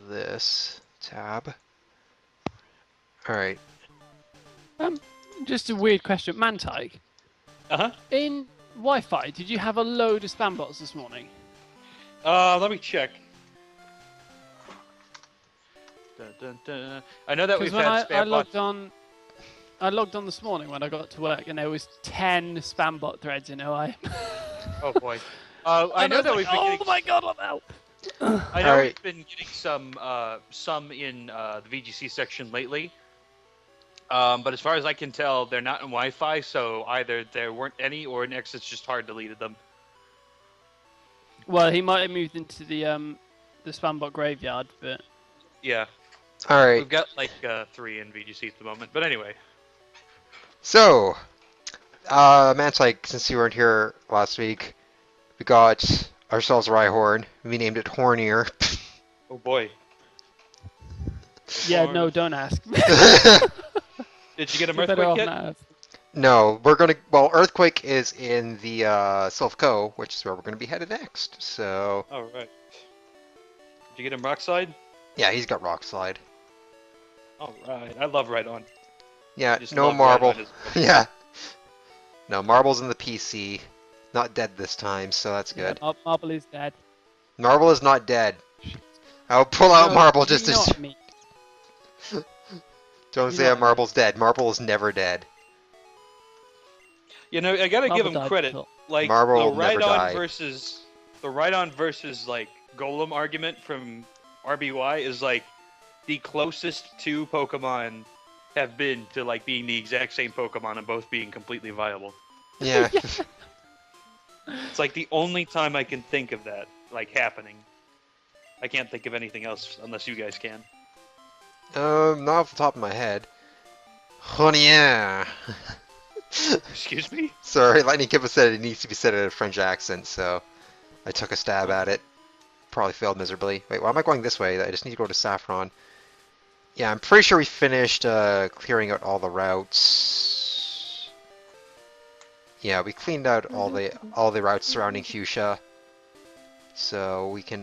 this tab. Alright. Just a weird question, Mantyke. Uh-huh. In Wi-Fi, did you have a load of spam bots this morning? Let me check. Dun, dun, dun. I know that we've Because when had spam bots. I logged on this morning when I got to work, and there was 10 spam bot threads in OI. Oh boy. I know that we've been getting. Oh my god, I'm out. I know Alright. we've been getting some in the VGC section lately. But as far as I can tell, they're not in Wi-Fi, so either there weren't any, or Nexus just hard deleted them. Well, he might have moved into the spam bot graveyard, but Yeah, Alright. we've got like 3 in VGC at the moment. But anyway, So, Mantyke, since you weren't here last week, we got ourselves a Rhyhorn. We named it Hornier. oh boy. yeah, no, don't ask. Did you get a You're better Earthquake off yet? not ask. No, we're gonna. Well, Earthquake is in the Sylph Co, which is where we're gonna be headed next. So, All right. Did you get him Rockslide? yeah, he's got Rock Slide. All right. I love Right On. Yeah, Just no love Marble. Right On as- Yeah. No, Marble's in the PC. Not dead this time, so that's good. Yeah, Marble is dead. Marble is not dead. I'll pull out No, Marble you just know as. what I mean. Don't you say know that what I mean. Marble's dead. Marble is never dead. You know, I gotta give Marble him died credit. before. Like Marble the never Right On died. versus like Golem argument from RBY is like the closest two Pokemon have been to like being the exact same Pokemon and both being completely viable. Yeah. It's like the only time I can think of that like happening. I can't think of anything else unless you guys can. Not off the top of my head. Hornier. Excuse me? Sorry, Lightning Kippa said it needs to be said in a French accent, so I took a stab at it. Probably failed miserably. Wait, why am I going this way? I just need to go to Saffron. Yeah, I'm pretty sure we finished clearing out all the routes. Yeah, we cleaned out all the routes surrounding Fuchsia, so we can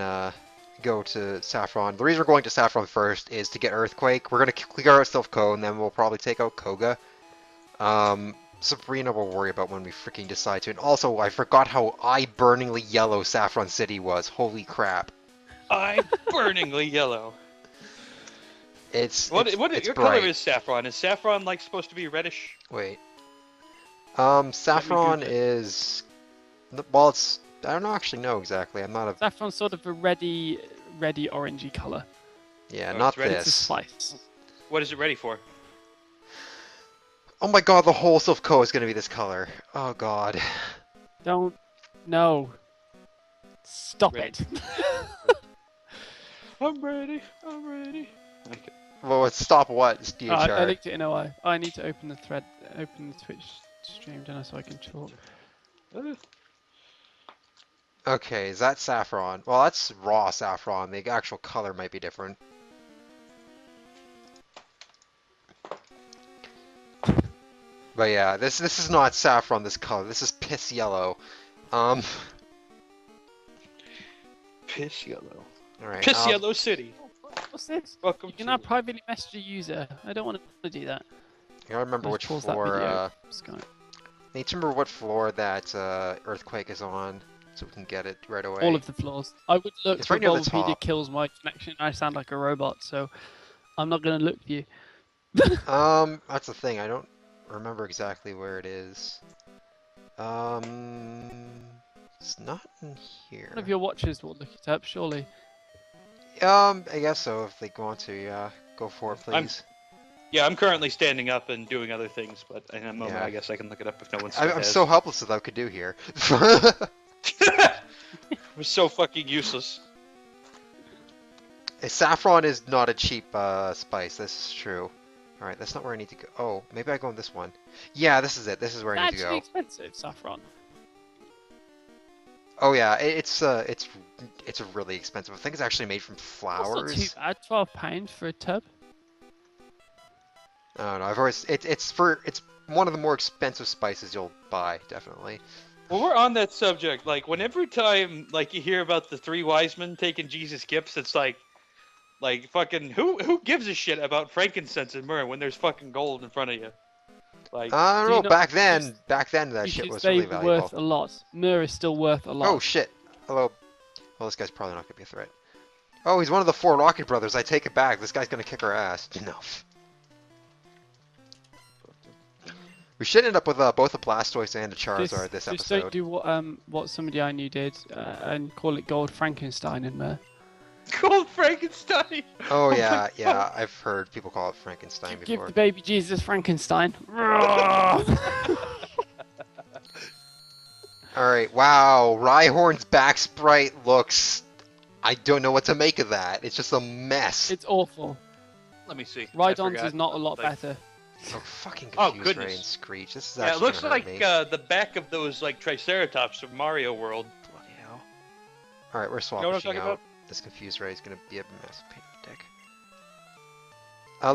go to Saffron. The reason we're going to Saffron first is to get Earthquake. We're gonna clear out Sylph Co, and then we'll probably take out Koga. Sabrina will worry about when we freaking decide to. And also, I forgot how eye-burningly yellow Saffron City was. Holy crap! I'm burningly yellow. It's What it's your bright. color is Saffron? Is Saffron like supposed to be reddish? Wait. Saffron Google it. is. Well, it's. I don't actually know exactly. I'm not a. Saffron's sort of a reddy orangey colour. Yeah, Oh, not it's red. It's a this. spice. What is it ready for? Oh my god, the whole Sylph Co is gonna be this color. Oh god. Don't. No. Stop Ready. it. I'm ready. I'm ready. Okay. Well, stop what? It's Oh, I DHR. linked it in OI. Oh, I need to open the thread, open the Twitch stream, don't I, so I can talk. Okay, is that Saffron? Well, that's raw Saffron. The actual color might be different. But yeah, this is not Saffron, this color. This is piss yellow. Piss yellow. Alright. Piss yellow city. What's this? Welcome You can to. now privately message a user. I don't want to do that. I gotta remember Just which pause that floor, video. Skype. need to remember what floor that, Earthquake is on, so we can get it right away. All of the floors. I would look It's for right near the Bulbapedia top. kills my connection. I sound like a robot, so I'm not going to look for you. That's the thing, I don't remember exactly where it is. It's not in here. One of your watchers will look it up, surely. I guess so, if they want to, yeah. Go for it, please. Yeah, I'm currently standing up and doing other things, but in a moment, Yeah. I guess I can look it up if no one's. I'm so helpless with what I could do here. We're so fucking useless. Saffron is not a cheap spice, this is true. Alright, that's not where I need to go. Oh, maybe I go in this one. Yeah, this is it. This is where I need to Actually go. expensive, saffron. Oh yeah, it's really expensive. I think it's actually made from That's not too flowers. bad. £12 for a tub. I don't know. It's one of the more expensive spices you'll buy, definitely. Well, we're on that subject. Like, whenever time like you hear about the 3 wise men taking Jesus gifts, it's like Like fucking who gives a shit about frankincense and myrrh when there's fucking gold in front of you? Like I don't Do you know. know- Back you then, should- back then that You shit should was say really valuable. worth a lot. Myrrh is still worth a lot. Oh shit. Hello. Well, this guy's probably not gonna be a threat. Oh, he's one of the 4 Rocket Brothers. I take it back. This guy's gonna kick our ass. No. We should end up with both a Blastoise and a Charizard this Just episode. don't do what somebody I knew did and call it Gold Frankenstein in Myrrh. Gold Frankenstein. Oh my yeah, God. yeah. I've heard people call it Frankenstein Give before. the baby Jesus Frankenstein. All right. Wow. Rhyhorn's back sprite looks. I don't know what to make of that. It's just a mess. It's awful. Let me see. I Rhydon's forgot. is not a lot Like- better. Oh fucking Oh, confused Ray goodness. and Screech. This is Yeah, actually it looks gonna hurt like me. the back of those like Triceratops from Mario World. Bloody hell. All right, we're swap You know what I'm pushing talking out. This confused Ray is gonna be a massive pain in the dick.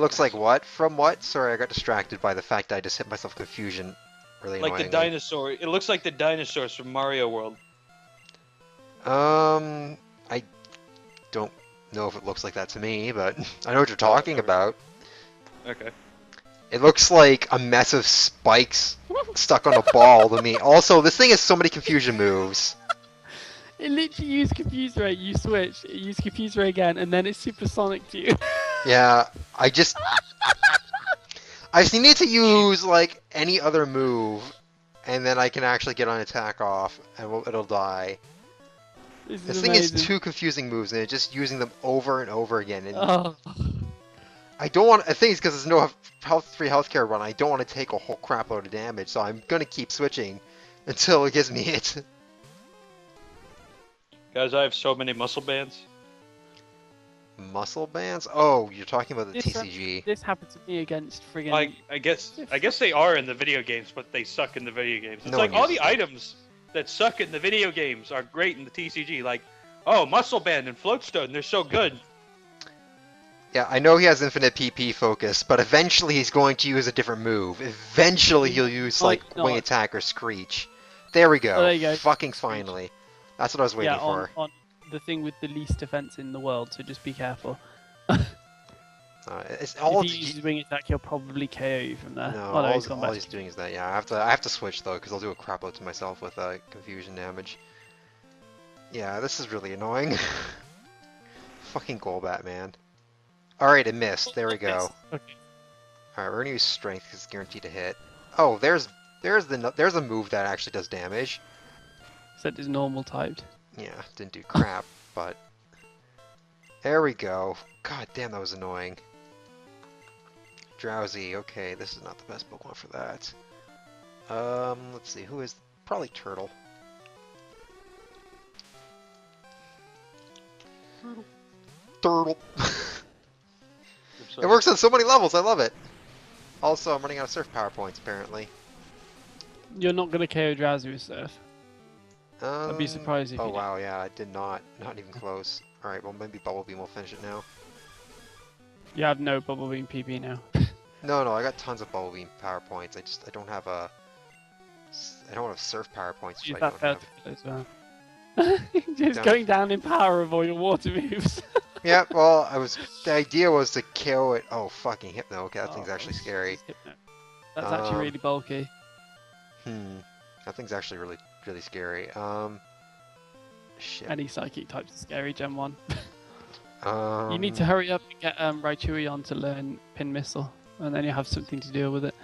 Looks like what? From what? Sorry, I got distracted by the fact I just hit myself confusion. Really Like the annoyingly. dinosaur. It looks like the dinosaurs from Mario World. I don't know if it looks like that to me, but I know what you're talking about. Okay. It looks like a mess of spikes stuck on a ball to me. Also, this thing has so many confusion moves. It literally used Confuse Ray, you switch, it used Confuse Ray again, and then it's supersonic to you. Yeah, I just need to use like any other move, and then I can actually get an attack off, and it'll die. This This is thing amazing. is 2 confusing moves, and it's just using them over and over again. And Oh, I don't want. I think it's because there's no free healthcare run. I don't want to take a whole crap load of damage, so I'm gonna keep switching until it gives me it. Guys, I have so many muscle bands. Muscle bands? Oh, you're talking about the This, TCG. this happened to me against friggin' Like I guess they are in the video games, but they suck in the video games. It's No like one all the uses them. items that suck in the video games are great in the TCG. Like, oh, muscle band and floatstone, they're so good. Yeah, I know he has infinite PP focus, but eventually he's going to use a different move. Eventually he'll use like Might not. Wing Attack or Screech. There we go. Oh, there you go. Fucking Screech. finally. That's what I was waiting yeah, for. on the thing with the least defense in the world, so just be careful. It's all If he uses wing attack, he'll probably KO you from there. no, Oh no, all, he's gone all back. he's doing is that. Yeah, I have to switch though because I'll do a crap load to myself with confusion damage. Yeah, this is really annoying. Fucking Golbat, man. All right, it missed. There we go. Okay. All right, we're gonna use strength because it's guaranteed to hit. Oh, there's a move that actually does damage. Except it's normal typed. Yeah, didn't do crap, but there we go. God damn, that was annoying. Drowsy. Okay, this is not the best Pokemon for that. Let's see. Who is probably Turtle. Turtle. It works on so many levels. I love it. Also, I'm running out of Surf Power points apparently. You're not gonna KO Drowsy with Surf. I'd be Um, surprised if Oh you did. wow, yeah, I did not. Not even close. Alright, well maybe Bubble Beam will finish it now. You have no Bubble Beam PP now. No, I got tons of Bubble Beam power points. I don't have I don't have Surf power points, Use which I that don't failed have. as well. Just Damn. going down in power of all your water moves. Yeah, well, the idea was to kill it. Oh, fucking Hypno. Okay, that thing's Oh, actually scary. That's actually Um, really bulky. That thing's actually really, really scary. Shit. Any psychic types are scary, Gen 1. Um, You need to hurry up and get Raichu on to learn Pin Missile, and then you have something to deal with it.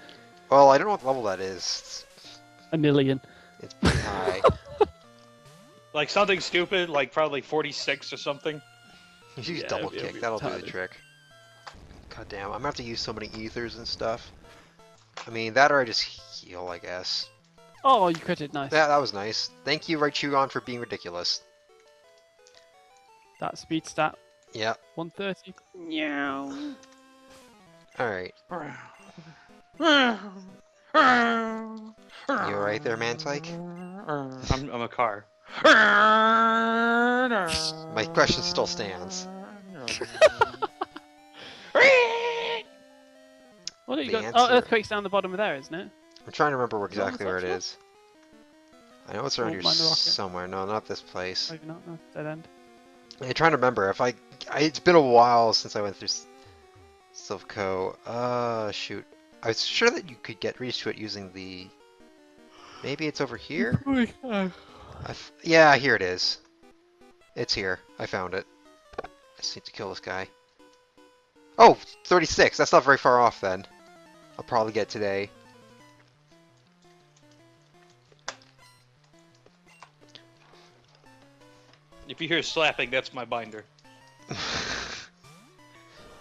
Well, I don't know what level that is. A million. It's pretty high. Like something stupid, like probably 46 or something. You should use Yeah, double it'll kick. be That'll do the retarded. trick. God damn, I'm gonna have to use so many ethers and stuff. I mean, that or I just heal, I guess. Oh, you critted, nice. That was nice. Thank you, Raichugon, for being ridiculous. That speed stat, Yeah. 130. Meow. Alright. You alright there, Mantike? I'm a car. My question still stands. What have you The got? Oh, answer- Earthquake's down the bottom of there, isn't it? I'm trying to remember Is that exactly where it actual? is. I know it's around Oh, here mine the rocket. somewhere. No, not this place. Maybe not, no, dead end. I'm trying to remember if it's been a while since I went through Silph Co. Shoot. I was sure that you could get reach to it using the. Maybe it's over here? Yeah, here it is. It's here. I found it. I just need to kill this guy. Oh, 36. That's not very far off then. I'll probably get today. If you hear slapping, that's my binder.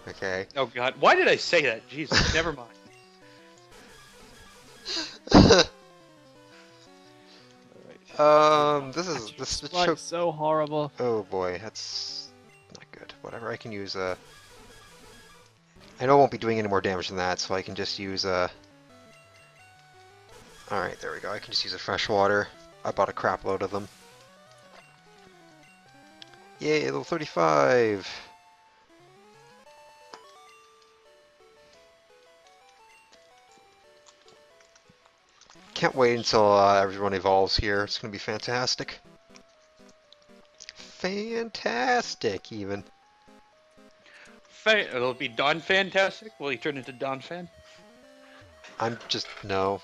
Okay. Oh god, why did I say that? Jesus, never mind. This is It's choke. like so horrible. Oh boy, that's not good. Whatever, I can use a. I know it won't be doing any more damage than that, so I can just use a. Alright, there we go. I can just use a freshwater. I bought a crap load of them. Yay, level 35! Can't wait until everyone evolves here. It's gonna be fantastic. Fantastic, even. It'll be Don Fantastic. Will he turn into Don Fan? I'm just no.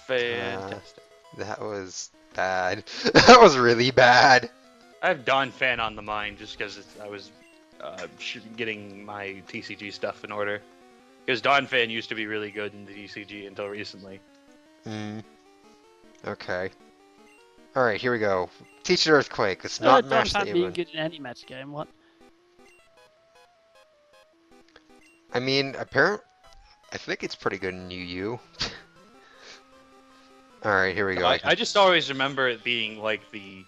Fantastic. That was bad. That was really bad. I have Don Fan on the mind just because I was getting my TCG stuff in order. Because Don Fan used to be really good in the TCG until recently. Okay. Alright, here we go. Teach it Earthquake. It's not Don't match the have being even. good in any meta game. What? I mean, I think it's pretty good in UU. Alright, here we go. I just always remember it being like the.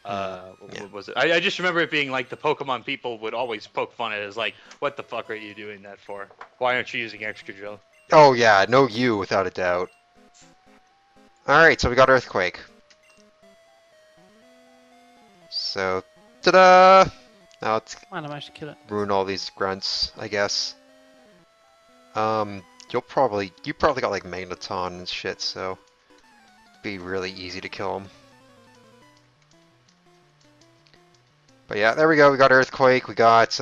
What was it? I just remember it being like the Pokemon people would always poke fun at it as like, what the fuck are you doing that for? Why aren't you using Excadrill? Oh yeah, no U without a doubt. Alright, so we got Earthquake. So, ta-da! Now let's Man, I managed to kill it. ruin all these grunts, I guess. You probably got like Magneton and shit, so it'd be really easy to kill him. But yeah, there we go. We got Earthquake. We got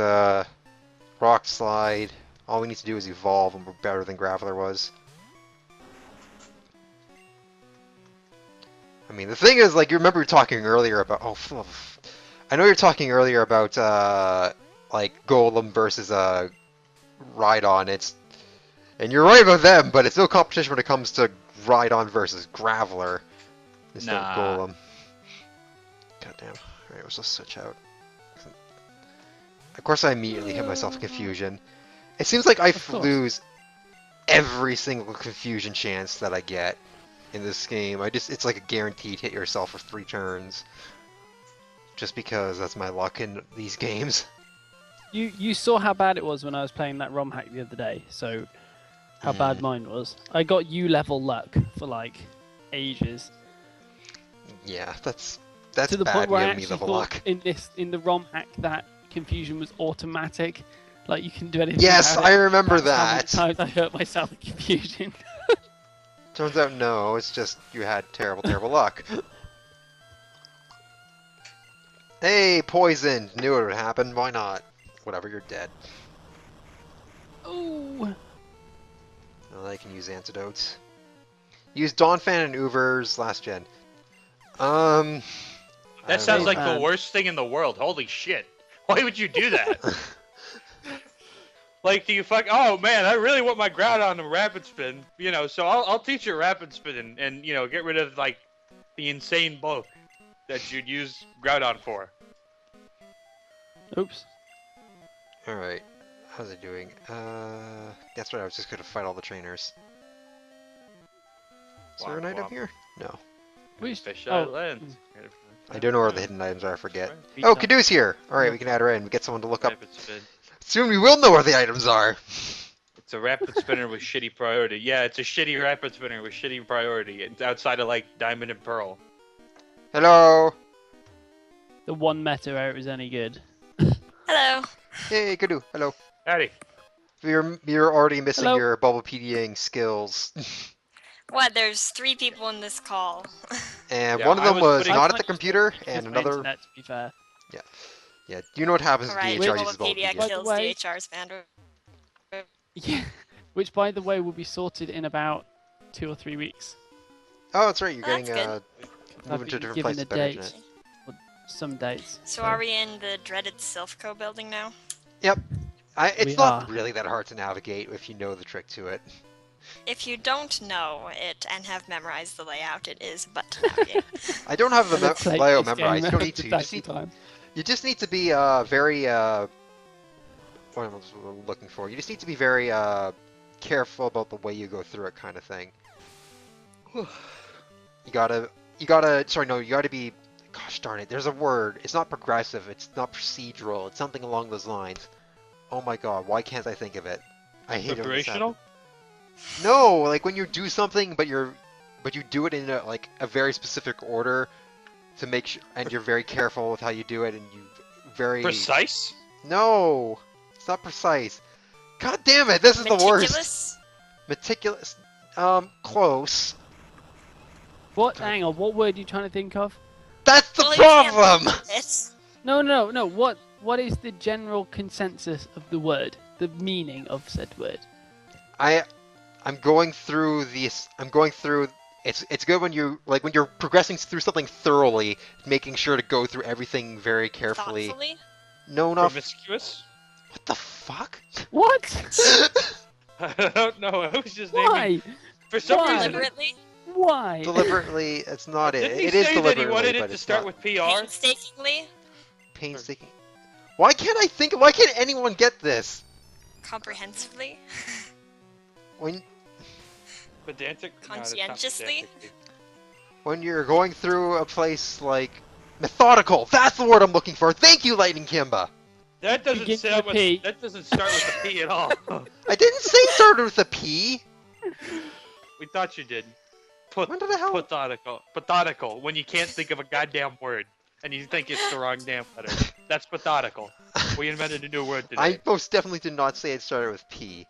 Rock Slide. All we need to do is evolve, and we're better than Graveler was. I mean, the thing is, like, you remember we were talking earlier about. I know you're talking earlier about like Golem versus Rhydon. And you're right about them, but it's no competition when it comes to Rhydon versus Graveler instead of Golem. Goddamn. Alright, let's just switch out. Of course I immediately hit myself in confusion. It seems like I lose every single confusion chance that I get in this game. It's like a guaranteed hit yourself for 3 turns. Just because that's my luck in these games. You saw how bad it was when I was playing that ROM hack the other day, so how bad mine was. I got U level luck for like ages. Yeah, that's to the bad point where I giving me actually level thought luck. in the ROM hack that confusion was automatic. Like you can do anything. Yes, about I it. remember That's that. how many times I hurt myself in confusion. Turns out no, it's just you had terrible luck. Hey, poisoned! Knew it would happen, why not? Whatever, you're dead. Oh. Well, I can use antidotes. Use Donphan and Ubers last gen. I That don't sounds know. like the worst thing in the world. Holy shit. Why would you do that? Like, do you fuck? Oh man, I really want my Groudon to Rapid Spin. You know, so I'll teach you Rapid Spin and you know get rid of like the insane bulk that you'd use Groudon for. Oops. Alright, how's it doing? That's right, I was just gonna fight all the trainers. Is there an item here? No. Fish Oh, Island. I don't know where the hidden items are, I forget. Pizza. Oh, Kadoo's here! Alright, we can add her in. We get someone to look up. Rapid Spin. Soon we will know where the items are! It's a Rapid Spinner with shitty priority. Yeah, it's a shitty Rapid Spinner with shitty priority. It's outside of like Diamond and Pearl. Hello! The one meta where it was any good. Hello. Hey, Kadoo, hello. Howdy. You're already missing Hello. your Bulbapediaing skills. What? There's 3 people in this call. And Yeah, one of I them was was putting- not I at the can't computer, use and my another. internet, to be fair. Yeah, you know what happens if Right, DHR uses all the Wikipedia video. By the kills way- DHR's bandwidth. Yeah. Which, by the way, will be sorted in about 2 or 3 weeks. Oh, that's right. You're That's getting good. I've moving to a been different given place a with better date. internet. Some dates. So are we in the dreaded Silphco building now? It's We not are. really that hard to navigate if you know the trick to it. If you don't know it and have memorized the layout, it is but to navigate. I don't have the I've played layout this memorized. You game don't need to. a thousand times. You just need to be very what am I looking for? You just need to be very careful about the way you go through it, kind of thing. You gotta. Sorry, no. You gotta be. Gosh darn it! There's a word. It's not progressive. It's not procedural. It's something along those lines. Oh my god! Why can't I think of it? I hate it when this Operational? happens. No, like when you do something, but you do it in a very specific order to make sure, and you're very careful with how you do it, and you very Precise? No, it's not precise. God damn it! This is the worst. Meticulous? Meticulous. Close. What? Hang on. What word are you trying to think of? That's the Well, you can't problem. It's No. What is the general consensus of the word? The meaning of said word? I'm going through these. I'm going through. It's good when when you're progressing through something thoroughly, making sure to go through everything very carefully. thoughtfully. No, not. Promiscuous? What the fuck? What? I don't know. I was just naming. Why? For some Why? reason, Deliberately. Why? Deliberately, it's not it. didn't he It is say that deliberately, he wanted but it to it's start not with PR? Painstakingly. painstaking. Why can't I think? Why can't anyone get this? Comprehensively. When Pedantic? No, that's not Conscientiously? pedantic. when you're going through a place like methodical. That's the word I'm looking for. Thank you, Lightning Kimba. That doesn't Begins sound with a P. that doesn't start with a P at all. I didn't say it started with a P. We thought you did. When did the hell? Pathetical. When you can't think of a goddamn word and you think it's the wrong damn letter. That's pathetical. We invented a new word today. I most definitely did not say it started with P.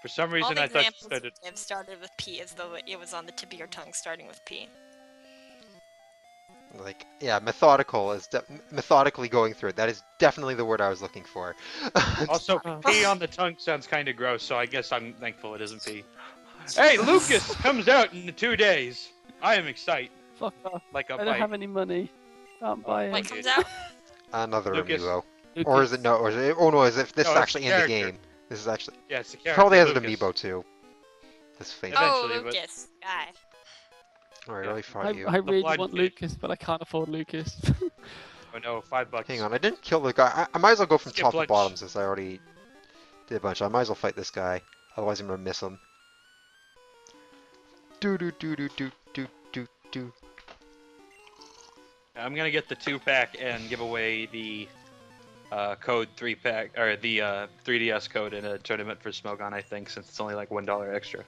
For some All reason, the I thought you examples started. have started with P as though it was on the tip of your tongue starting with P. Like, yeah, methodical is methodically going through it. That is definitely the word I was looking for. Also, P on the tongue sounds kind of gross, so I guess I'm thankful it isn't P. Hey, Lucas comes out in 2 days. I am excited. Fuck off. Like a I don't bite. have any money. Can't buy What it. comes out? Another Lucas. amiibo. Or is it no? Or is it, oh no, is it, this No, is it's actually a in the character. game. This is actually Yeah, it's a character. probably has an Lucas. amiibo too. This face. Oh, Eventually, but- Lucas. Guy. Alright, yeah. really fought you. I really blind want kid. Lucas, but I can't afford Lucas. Oh no, $5. Hang on, I didn't kill the guy. I might as well go from Skip top to lunch. bottom since I already did a bunch. I might as well fight this guy. Otherwise, I'm gonna miss him. Do do do do do do do do. I'm gonna get the 2-pack and give away the code 3-pack or the 3DS code in a tournament for Smogon. I think since it's only like $1 extra.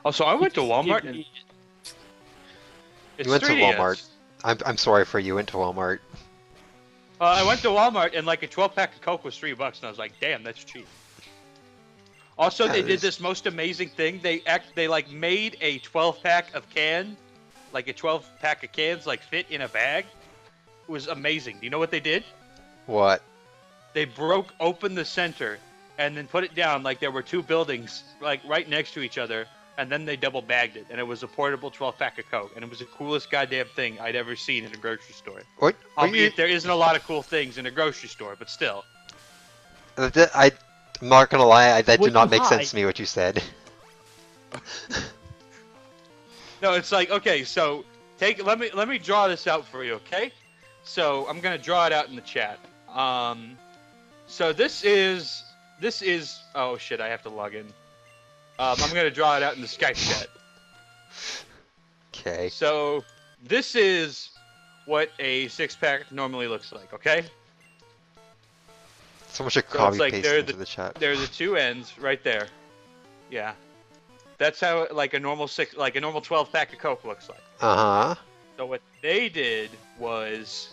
Also, I went to Walmart and it's You went to 3DS. Walmart. I'm sorry for you. Went to Walmart. I went to Walmart and like a 12-pack of Coke was $3, and I was like, "Damn, that's cheap." Also, they That did is- this most amazing thing. They like made a 12-pack of can, like a 12-pack of cans, like fit in a bag. It was amazing. Do you know what they did? What? They broke open the center and then put it down like there were 2 buildings like right next to each other, and then they double bagged it, and it was a portable 12-pack of Coke, and it was the coolest goddamn thing I'd ever seen in a grocery store. What? What you? Albeit there isn't a lot of cool things in a grocery store, but still. I'm not gonna lie. That Would did not you make sense hide? to me. What you said. No, it's like, okay, so let me draw this out for you, okay? So I'm gonna draw it out in the chat. So this is oh shit, I have to log in. I'm gonna draw it out in the Skype chat. Okay. So this is what a 6-pack normally looks like, okay? Someone should So copy it's like paste they're into the chat. There are the 2 ends right there. Yeah. That's how like a normal 12-pack of Coke looks like. Uh huh. So what they did was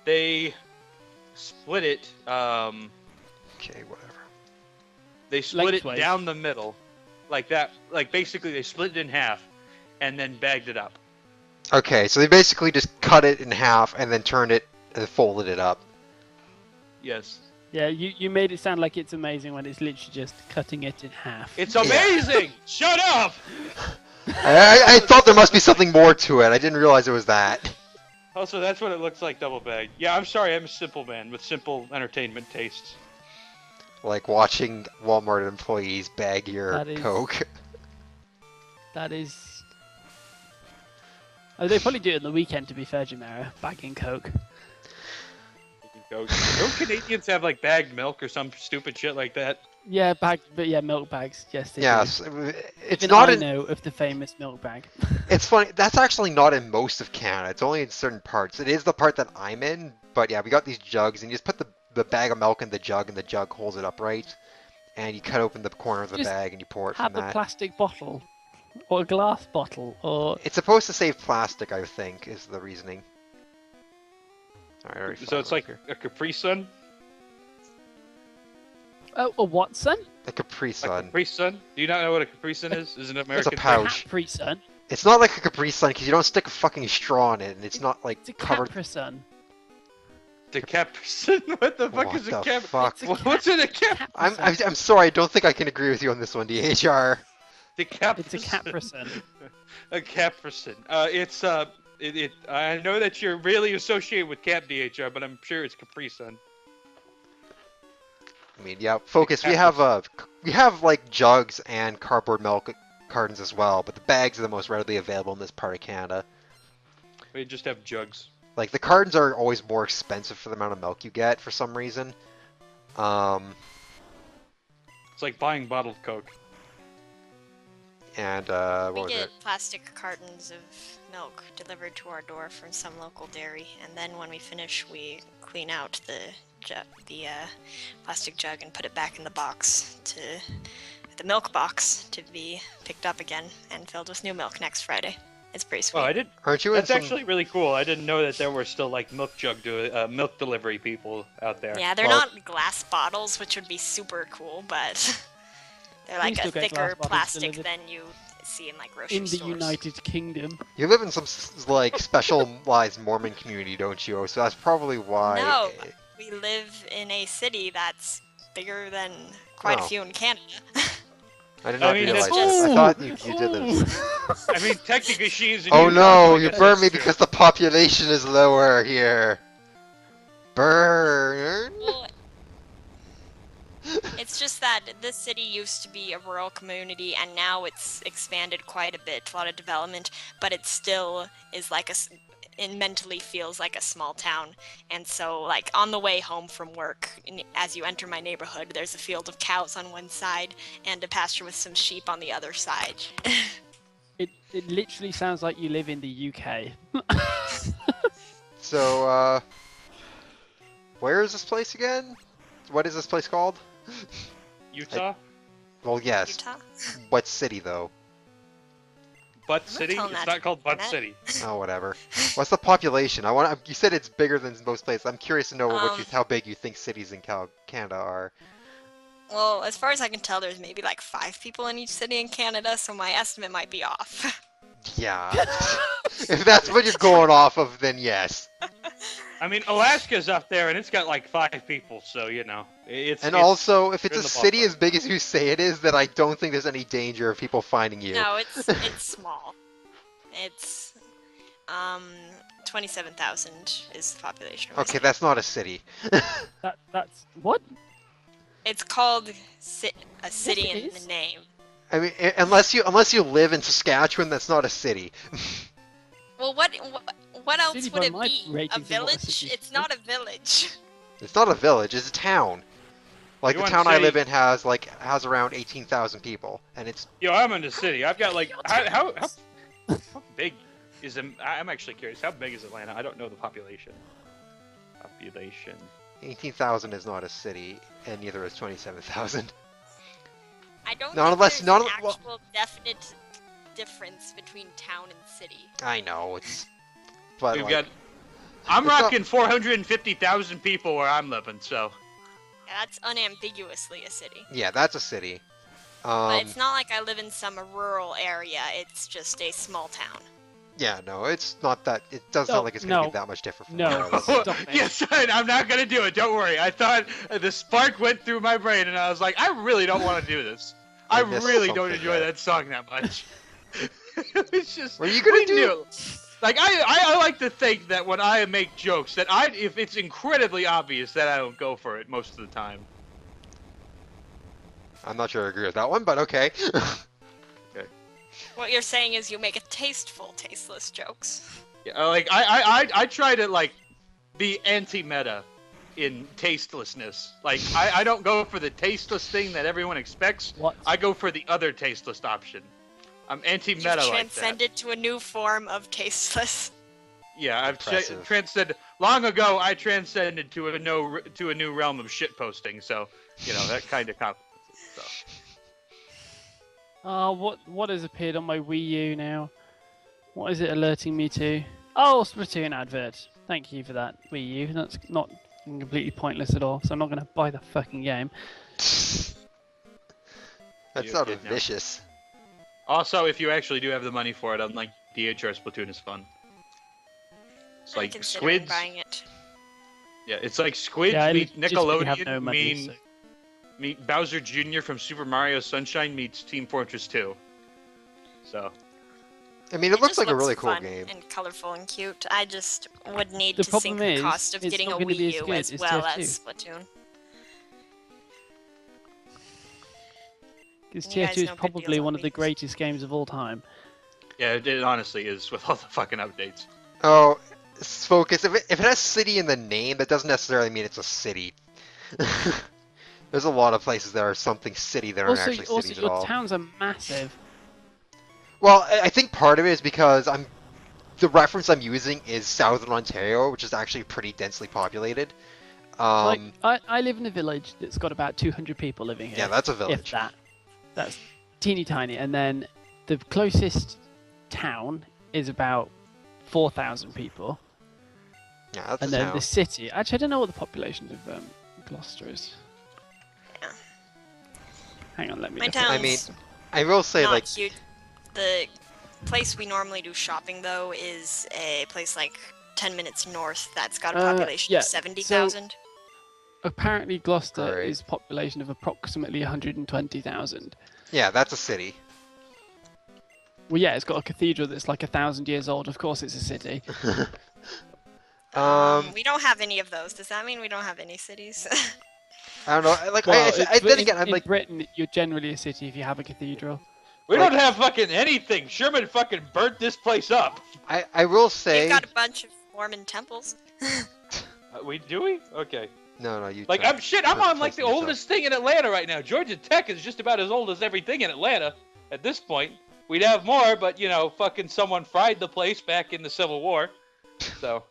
they split it Okay, whatever. They split Lengthways. it down the middle, like that. Like basically, they split it in half, and then bagged it up. Okay, so they basically just cut it in half and then turned it and folded it up. Yes, Yeah, you made it sound like it's amazing when it's literally just cutting it in half. it's amazing. Shut up. I thought there must be something more to it. I didn't realize it was that. Also, that's what it looks like double bagged. Yeah, I'm sorry, I'm a simple man with simple entertainment tastes. Like watching Walmart employees bag your That is- Coke. That is. Oh, they probably do it on the weekend, to be fair, Jamera, bagging Coke. Don't Canadians have like bagged milk or some stupid shit like that? Yeah, but yeah, milk bags. Yes, they Yes, do. it's Even not I in. know of the famous milk bag. It's funny. That's actually not in most of Canada. It's only in certain parts. It is the part that I'm in. But yeah, we got these jugs, and you just put the bag of milk in the jug, and the jug holds it upright. And you cut open the corner of the Just bag, and you pour it Have from a that. plastic bottle, or a glass bottle, or It's supposed to save plastic, I think, is the reasoning. Alright, I already So found it's one like here. a Capri Sun? oh, a Watson? A Capri A Sun. Capri Sun? Do you not know what a Capri Sun is? Is it an American thing? pouch. Capri Sun. It's not like a Capri Sun because you don't stick a fucking straw in it, and it's not like It's a covered. Capri Sun. The Capri Sun? What the fuck What is a the Capri? fuck? What's in a Capri? Capri I'm Sun. sorry. I don't think I can agree with you on this one, DHR. The Capri It's a Capri Sun. A Capri Sun. I know that you're really associated with Cap DHR, but I'm sure it's Capri Sun. I mean, yeah. Focus. We have like jugs and cardboard milk cartons as well, but the bags are the most readily available in this part of Canada. We just have jugs. Like the cartons are always more expensive for the amount of milk you get for some reason. It's like buying bottled Coke. And We what was get it? plastic cartons of milk delivered to our door from some local dairy, and then when we finish, we clean out the plastic jug and put it back in the milk box to be picked up again and filled with new milk next Friday. It's pretty sweet. Oh, I did. Aren't you in That's some? actually really cool. I didn't know that there were still like milk delivery people out there. Yeah, they're Well- not glass bottles, which would be super cool, but they're like still a get thicker glass bottles plastic delivered. than you see in like grocery In the stores. United Kingdom. You live in some like specialized Mormon community, don't you? So that's probably why. No. We live in a city that's bigger than quite Oh. a few in Canada. I did I not mean, realize it's that. I just- thought you did this. I mean, technically she's in Oh Utah, no, so I you guess burned me that's true. because the population is lower here. Burn. Well, it's just that this city used to be a rural community, and now it's expanded quite a bit, a lot of development, but it still is like it mentally feels like a small town. And so, like, on the way home from work, as you enter my neighborhood, there's a field of cows on one side and a pasture with some sheep on the other side. It literally sounds like you live in the UK. So, where is this place again? What is this place called? Utah? Well, yes. Utah? What city though? Butt not City? telling It's that not called Butt internet. City. Oh, whatever. What's the population? You said it's bigger than most places. I'm curious to know how big you think cities in Canada are. Well, as far as I can tell, there's maybe like 5 people in each city in Canada, so my estimate might be off. Yeah. If that's what you're going off of, then yes. I mean, Alaska's up there, and it's got like 5 people, so you know, it's. And it's- also, if it's in a the city ballpark. as big as you say it is, then I don't think there's any danger of people finding you. No, it's small. It's 27,000 is the population. Of my Okay, city. that's not a city. That's what? It's called a city it in is. the name. I mean, unless you live in Saskatchewan, that's not a city. Well, what else City would by it my be? A ratings of what a village? city It's is. not a village. It's not a village. It's a town. Like You the want town I city- live in has around 18,000 people, and it's Yo, I'm in the city. I've got like how big is I'm actually curious. How big is Atlanta? I don't know the population. 18,000 is not a city, and neither is 27,000. I don't Not think unless- there's not an un- well- actual definite difference between town and city. I know it's, but We've like, got. I'm it's not- rocking 450,000 people where I'm living, so Yeah, that's unambiguously a city. Yeah, that's a city. But it's not like I live in some rural area. It's just a small town. Yeah, no, it's not that. It doesn't sound like it's gonna be that much different from No. where I live. Stop it. Yes, I'm not gonna do it. Don't worry. I thought the spark went through my brain, and I was like, I really don't want to do this. I missed really don't something enjoy there. that song that much. It's just. What are you gonna we do? knew- Like I like to think that when I make jokes, that if it's incredibly obvious, that I don't go for it most of the time. I'm not sure I agree with that one, but okay. What you're saying is you make a tasteful, tasteless jokes. Yeah, like I try to like be anti-meta in tastelessness. Like I don't go for the tasteless thing that everyone expects. What? I go for the other tasteless option. I'm anti-meta You've like that. transcended to a new form of tasteless. Yeah, I've Impressive. transcended. Long ago, I transcended to a new realm of shit posting. So you know that kind of complicates it. So. What has appeared on my Wii U now? What is it alerting me to? Oh, Splatoon advert. Thank you for that, Wii U. That's not completely pointless at all, so I'm not going to buy the fucking game. That You sounded did now. vicious. Also, if you actually do have the money for it, unlike DHR, Splatoon is fun. It's I'm like considering squids. buying it. Yeah, it's like Squids Yeah, I meet legitimately have Nickelodeon no money, meet, so- meet Bowser Jr. from Super Mario Sunshine meets Team Fortress 2. So, I mean, it looks just like a really cool fun game. and colorful and cute. I just would need The to problem sink the is, cost of it's getting a not gonna be Wii as U good as as well TF2. as Splatoon. Because You guys TF2 is know good probably deals on one of the Wii's. greatest games of all time. yeah, it honestly is with all the fucking updates. Oh, focus. If it has city in the name, that doesn't necessarily mean it's a city. There's a lot of places that are something city that aren't Also, actually cities at your all. towns are massive. Well, I think part of it is because the reference I'm using is Southern Ontario, which is actually pretty densely populated. Like, I live in a village that's got about 200 people living here. Yeah, that's a If village. that. That's teeny tiny. And then the closest town is about 4,000 people. Yeah, that's And a then town. the city. Actually, I don't know what the population of Gloucester is. Yeah. Hang on, let me My look at town's I mean, I will say, not like, huge. The place we normally do shopping though is a place like 10 minutes north that's got a population yeah, of 70,000. Apparently, Gloucester Alright. is population of approximately 120,000. yeah, that's a city. Well, yeah, it's got a cathedral that's like 1,000 years old. Of course, it's a city. We don't have any of those. Does that mean we don't have any cities? I don't know. Like, Well, then again, I'm in like, Britain, you're generally a city if you have a cathedral. We Like- don't have fucking anything. Sherman fucking burnt this place up. I will say, We've got a bunch of Mormon temples. Do we? Okay. no, you. Like try- I'm shit. I'm try on like the placing yourself. oldest thing in Atlanta right now. Georgia Tech is just about as old as everything in Atlanta at this point. We'd have more, but you know, fucking someone fried the place back in the Civil War. So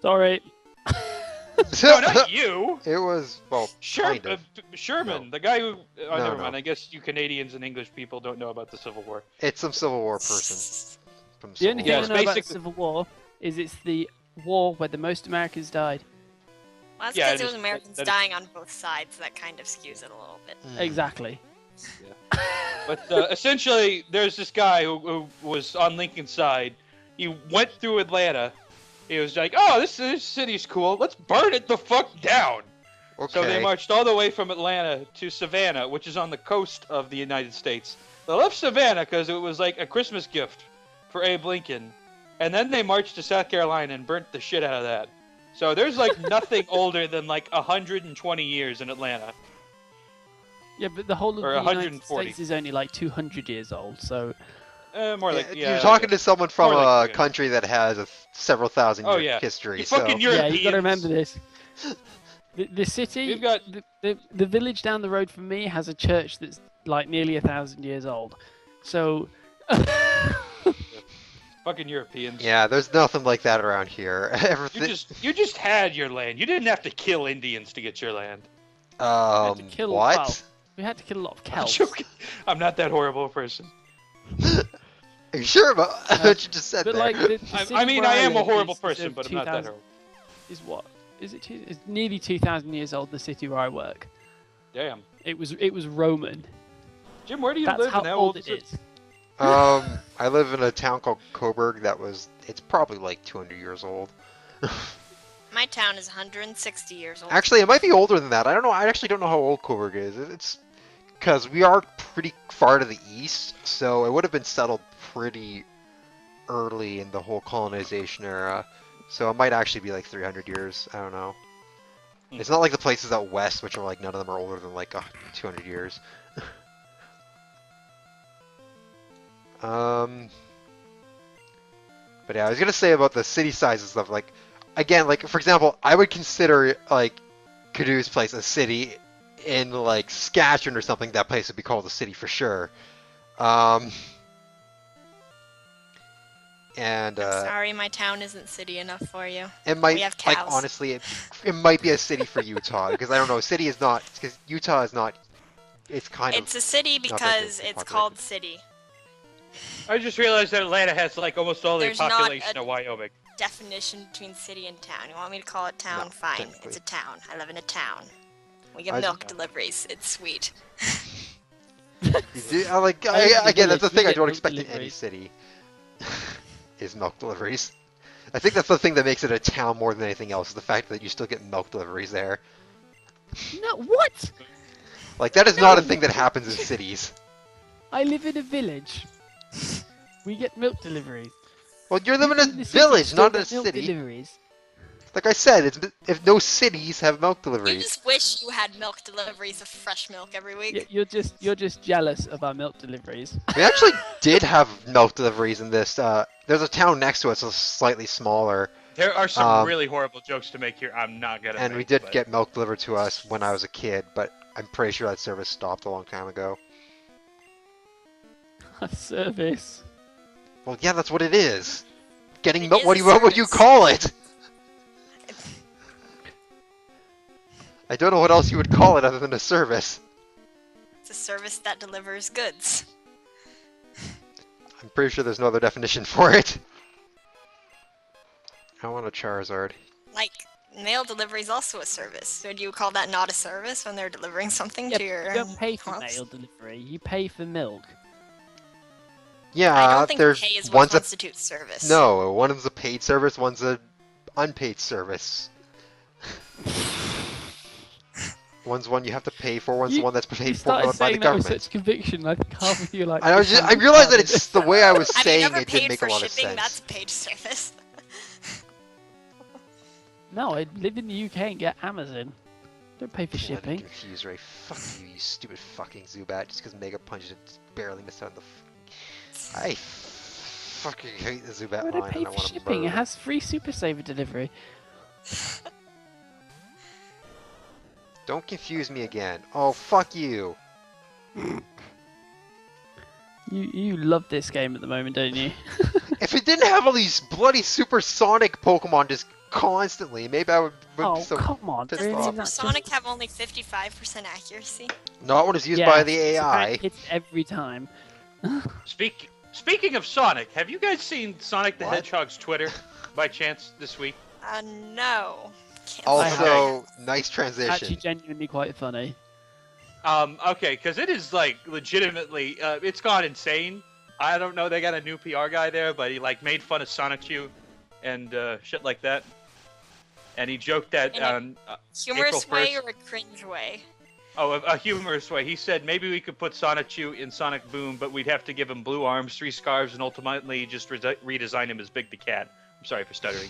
Sorry. no, not you. It was well, Sherman, kind of. Sherman, No. the guy who. Oh, No, never no. mind. I guess you Canadians and English people don't know about the Civil War. It's some Civil War person from The Civil only War. thing Yeah, I it's know about the basically- Civil War is it's the war where the most Americans died. Well, that's Yeah, because it it was is- Americans that is- dying on both sides. That kind of skews it a little bit. Mm. Exactly. But essentially, there's this guy who was on Lincoln's side. He went through Atlanta. He was like, "Oh, this city's cool. Let's burn it the fuck down." Okay. So they marched all the way from Atlanta to Savannah, which is on the coast of the United States. They left Savannah because it was like a Christmas gift for Abe Lincoln. And then they marched to South Carolina and burnt the shit out of that. So there's like nothing older than like 120 years in Atlanta. Yeah, but the whole of Or the United 140. States is only like 200 years old, so More like, yeah. You're talking to someone from More like, a yeah. country that has a several thousand Oh, year yeah. history. You So fucking yeah, Europeans. you got to remember this. The city, You've got- the village down the road from me has a church that's like nearly 1,000 years old. So Fucking Europeans. yeah, there's nothing like that around here. Everything. You just had your land. You didn't have to kill Indians to get your land. had to kill What? well, we had to kill a lot of I'm Celts. joking. I'm not that horrible a person. Are you sure about what you just said But there? like, the I city mean, where I am a live horrible is person, of but I'm not that 2,000 horrible. Is what? It's nearly 2,000 years old. The city where I work. Damn. It was Roman. Jim, where do you That's live how and how old old it is it? is. I live in a town called Coburg it's probably like 200 years old. My town is 160 years old. Actually, it might be older than that. I don't know. I actually don't know how old Coburg is. It's because we are pretty far to the east, so it would have been settled pretty early in the whole colonization era. So it might actually be like 300 years. I don't know. It's not like the places out west, which are like none of them are older than like 200 years. But yeah, I was gonna say about the city size and stuff. Like, again, like for example, I would consider like Cadoo's place a city. In like Saskatchewan or something, that place would be called a city for sure. And I'm sorry, my town isn't city enough for you. it might, We have like cows. honestly, it might be a city for Utah because I don't know. City is not because Utah is not. It's kind It's a city not very because densely it's populated. called city. I just realized that Atlanta has like almost all the There's not population a- of Wyoming. Definition between city and town. You want me to call it town? No, Fine. technically. It's a town. I live in a town. We get I- milk deliveries. It's sweet. Again, that's the thing I get don't milk expect in any deliveries. city. Is milk deliveries. I think that's the thing that makes it a town more than anything else. Is the fact that you still get milk deliveries there. No, what? Like that is not a No. thing that happens in cities. I live in a village. We get milk deliveries. Well, you're living in In a the city, village, still not in a get milk city. Deliveries. Like I said, if no cities have milk You deliveries. just wish you had milk deliveries of fresh milk every week. You're just jealous of our milk deliveries. We actually did have milk deliveries in this. There's a town next to us, that's slightly smaller, There are some Um, really horrible jokes to make here. I'm not gonna. and we make, did but- get milk delivered to us when I was a kid, but I'm pretty sure that service stopped a long time ago. A service. Well, yeah, that's what it is. Getting It milk. is What a would you service. call it? I don't know what else you would call it other than a service. It's a service that delivers goods. I'm pretty sure there's no other definition for it. I want a Charizard. Like, mail delivery is also a service. So do you call that not a service when they're delivering something Yeah, to your you don't pay for house? mail delivery. You pay for milk. Yeah, I don't think there's pay is what one's a constitutes service. no, one's a paid service, one's a unpaid service. One's one you have to pay for, one's the one that's You paid for started by the saying that with government. such conviction. I think half of you like. I realized that it's the way I was Have you saying never it didn't paid make for a lot of shipping? sense. That's a paid service. No, I live in the UK and get Amazon. Don't pay for I'm shipping. confused, Ray. Fuck you, you stupid fucking Zubat. Just because Mega Punch it barely missed out on the. I fucking hate the Zubat Why would I line, pay and I for want to shipping? It murder. has free Super Saver delivery. Don't confuse me again. Oh, fuck you. You love this game at the moment, don't you? If it didn't have all these bloody supersonic Pokemon just constantly, maybe I would Oh be so. come on! pissed Really? off. That's Sonic just... have only 55% accuracy. Not when it's used Yeah, by the it's AI. apparently hits every time. Speaking of Sonic, have you guys seen Sonic the What? Hedgehog's Twitter by chance this week? No. Can't Also, nice Actually, transition. genuinely quite funny. Okay, because it is like legitimately, it's gone insane. I don't know, they got a new PR guy there, but he like made fun of Sonic and shit like that. And he joked that In a on humorous April way 1st. or a cringe way? a humorous way. He said maybe we could put Sonic in Sonic Boom, but we'd have to give him blue arms, 3 scarves, and ultimately just redesign him as Big the Cat. I'm sorry for stuttering.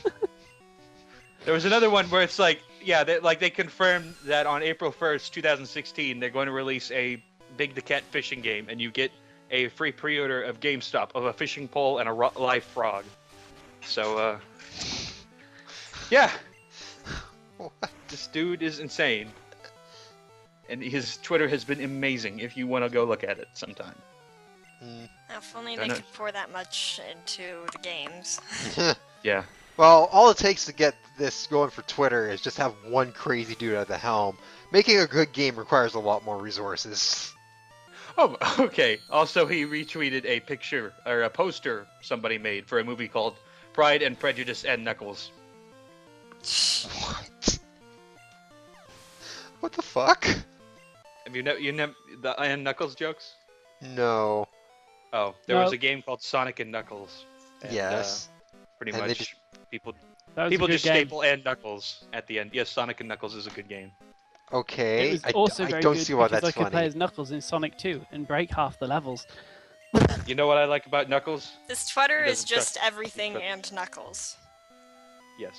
There was another one where it's like, yeah, they confirmed that on April 1st, 2016, they're going to release a Big the Cat fishing game, and you get a free pre-order of GameStop of a fishing pole and a live frog. So, yeah, What? this dude is insane. And his Twitter has been amazing if you want to go look at it sometime. Mm. If only I they know. could pour that much into the games. Yeah. Well, all it takes to get this going for Twitter is just have one crazy dude at the helm. Making a good game requires a lot more resources. Oh, okay. Also, he retweeted a picture or a poster somebody made for a movie called Pride and Prejudice and Knuckles. What? What the fuck? Have you never the Iron Knuckles jokes? No. Oh, there was No. a game called Sonic and Knuckles. And, Yes. pretty And they much just- people That was people a good just game. staple and Knuckles at the end. Yes, Sonic and Knuckles is a good game. Okay. It was I also very don't good see why because that's I could play funny. as Knuckles in Sonic 2 and break half the levels. You know what I like about Knuckles? This Twitter He is doesn't just trust- everything trust- and Knuckles. Yes.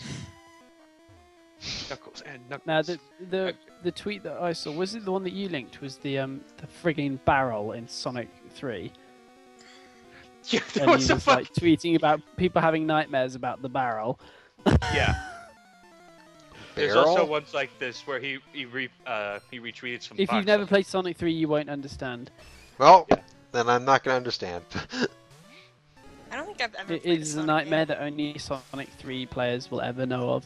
Knuckles and Knuckles. Now the tweet that I saw, was it the one that you linked? Was the frigging barrel in Sonic 3? Yeah, that And he was so was funny. like tweeting about people having nightmares about the barrel. Yeah. There's Barrel? also ones like this where he retweeted some. If Fox you've never stuff. played Sonic 3, you won't understand. Well, Yeah. then I'm not gonna understand. I don't think I've ever It played is a Sonic nightmare game. that only Sonic 3 players will ever know of.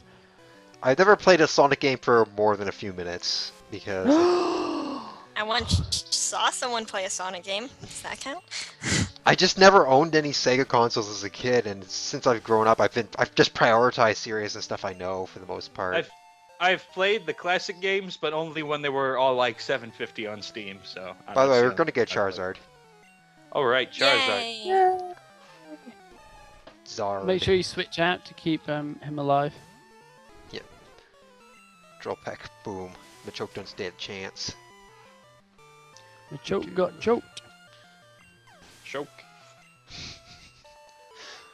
I've never played a Sonic game for more than a few minutes because I once saw someone play a Sonic game. Does that count? I just never owned any Sega consoles as a kid, and since I've grown up, I've just prioritized series and stuff I know for the most part. I've played the classic games, but only when they were all like $7.50 on Steam. So. I'm By the not way, we're seeing- gonna get Charizard. All right, Charizard. Yay! Zard. Make sure you switch out to keep him alive. Drill peck. Boom. Machoke don't stand a chance. The choke got choked. Choke.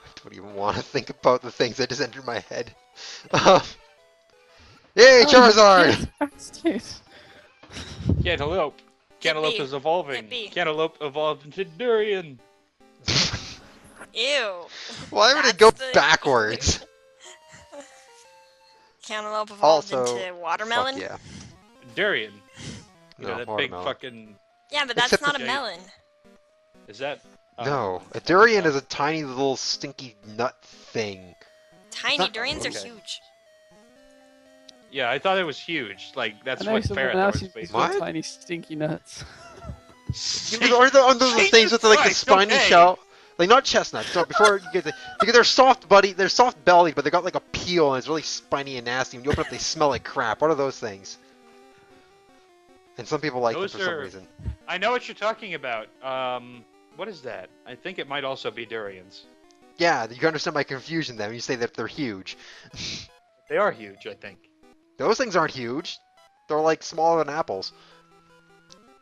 I don't even want to think about the things that just entered my head. Yay, Charizard! Yes. Cantaloupe. Cantaloupe be. is evolving. Can't be. Cantaloupe evolved into durian. Ew. Why would it That's go the- backwards? Cantaloupe evolved Also, into watermelon. Fuck yeah. Durian. You No, know that watermelon. big fucking. Yeah, but that's Except not a the- melon. Is that? No, a durian is a tiny little stinky nut thing. Tiny not- durians okay. are huge. Yeah, I thought it was huge. Like that's I know what someone Ferret else was who's based got What? tiny stinky nuts. Aren't those the Jesus things with the, like the Christ, spiny okay. shell? Like not chestnuts. No, before you get because they're soft, buddy. They're soft bellied, but they got like a peel and it's really spiny and nasty. When you open up, they smell like crap. What are those things? And some people like Those them for some are- reason. I know what you're talking about. What is that? I think it might also be durians. Yeah, you can understand my confusion then when you say that they're huge. They are huge, I think. Those things aren't huge. They're like smaller than apples.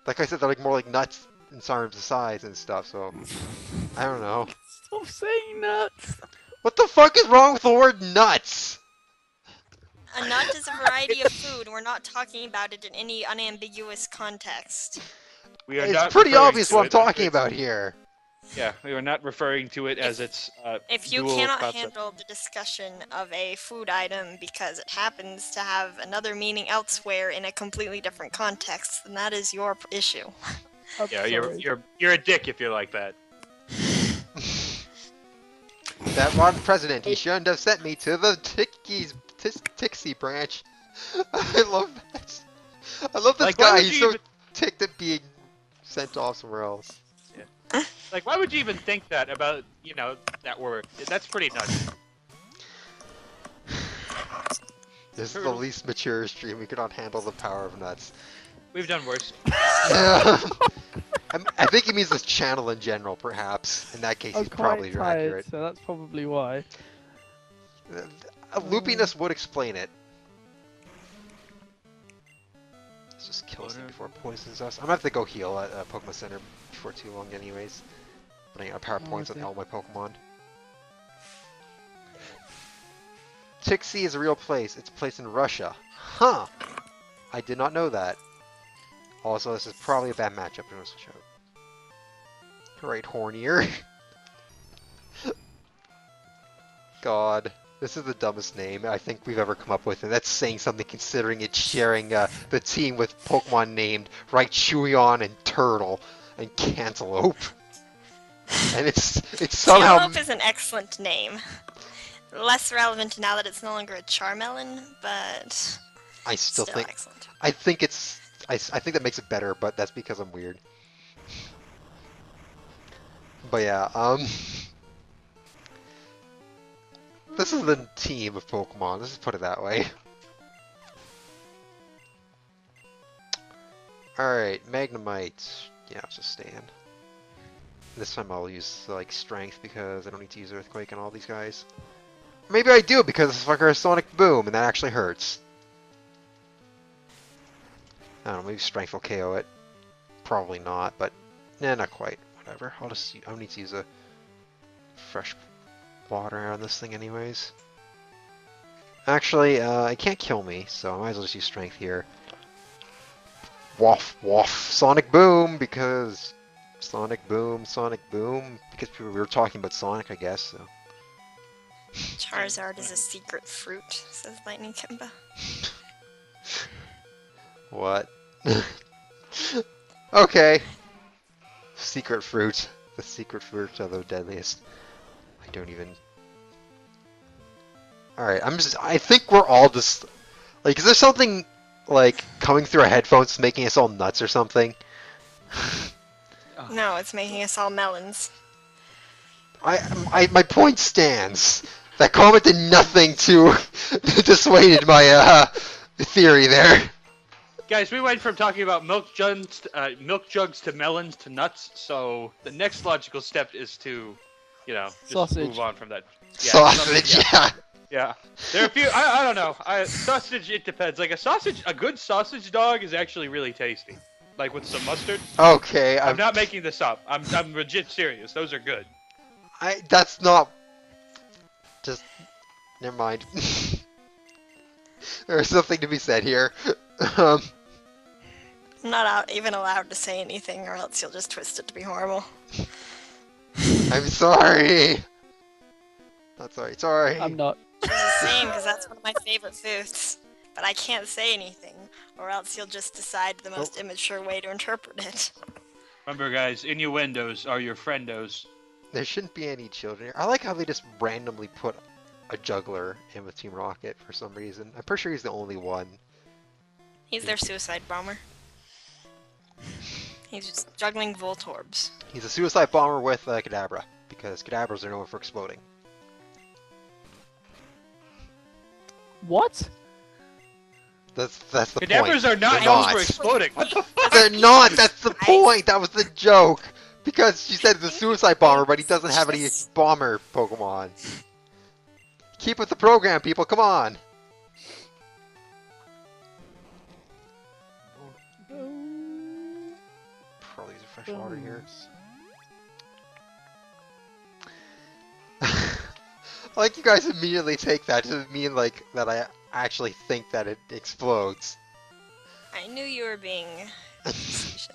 Like I said, they're like more like nuts in terms of size and stuff. So I don't know. Stop saying nuts. What the fuck is wrong with the word nuts? A nut is a variety of food. We're not talking about it in any unambiguous context. We are It's not pretty referring obvious to what I'm it as talking its- about here. Yeah, we are not referring to it as its. If you dual cannot concept. handle the discussion of a food item because it happens to have another meaning elsewhere in a completely different context, then that is your issue. I'm Yeah, sorry. you're a dick if you're like that. That Ron president, he shouldn't have sent me to the Tixie branch. I love that. I love this Like, why guy. would He's you so even- ticked at being sent off somewhere else. Like, why would you even think that about that word? That's pretty nuts. This is the Turtle. least mature stream. We cannot handle the power of nuts. We've done worse. I think he means this channel in general, perhaps. In that case, I'm he's quite probably tired, accurate. so that's probably why. Loopiness would explain it. Let's just kill this thing before it poisons us. I'm gonna have to go heal at Pokemon Center before too long anyways. Running out of power points on dear. all my Pokemon. Tixie is a real place. It's a place in Russia. Huh! I did not know that. Also, this is probably a bad matchup. I'm gonna switch out. Great Hornier. God. This is the dumbest name I think we've ever come up with, and that's saying something considering it's sharing the team with Pokemon named Raichuyon and Turtle and Cantaloupe. And it's somehow Cantaloupe is an excellent name. Less relevant now that it's no longer a Charmelon, but I still think excellent. I think it's I think that makes it better, but that's because I'm weird. But yeah, this is the team of Pokemon. Let's just put it that way. Alright, Magnemite. Yeah, I'll just stay in. This time I'll use like Strength because I don't need to use Earthquake on all these guys. Maybe I do because this fucker has Sonic Boom and that actually hurts. I don't know, maybe Strength will KO it. Probably not, but nah, not quite. Whatever. I'll need to use a fresh water on this thing anyways. Actually, it can't kill me, so I might as well just use Strength here. Waff, waff, Sonic Boom, because Sonic Boom, because we were talking about Sonic, I guess, so. Charizard is a secret fruit, says Lightning Kimba. What? Okay. Secret fruit. The secret fruit are the deadliest. I don't even... Alright, I think we're all just... Like, is there something, like, coming through our headphones making us all nuts or something? No, it's making us all melons. My point stands. That comment did nothing to dissuaded my, theory there. Guys, we went from talking about milk jugs to melons to nuts, so the next logical step is to, you know, just Sausage. move on from that. Yeah, Sausage, yeah. Yeah. There are a few, I don't know. Sausage, it depends. Like a good sausage dog is actually really tasty. Like with some mustard. Okay, I'm not making this up. I'm legit serious. Those are good. That's not... Just... Never mind. There's something to be said here. I'm not even allowed to say anything, or else you'll just twist it to be horrible. I'm sorry. Not sorry, sorry. I'm not. I'm just saying, because that's one of my favorite foods. But I can't say anything, or else you'll just decide the most immature way to interpret it. Remember, guys, innuendos are your friendos. There shouldn't be any children here. I like how they just randomly put a juggler in with Team Rocket for some reason. I'm pretty sure he's the only one. He's their suicide bomber. He's just juggling Voltorbs. He's a suicide bomber with Kadabra, because Kadabras are known for exploding. What? That's the point. Cadabras are not They're known not. for exploding. What the fuck? They're not! That's the point! That was the joke! Because she said the suicide bomber, but he doesn't have any bomber Pokemon. Keep with the program, people, come on! Probably use a fresh water here. Like you guys immediately take that to mean like that I actually think that it explodes. I knew you were being facetious.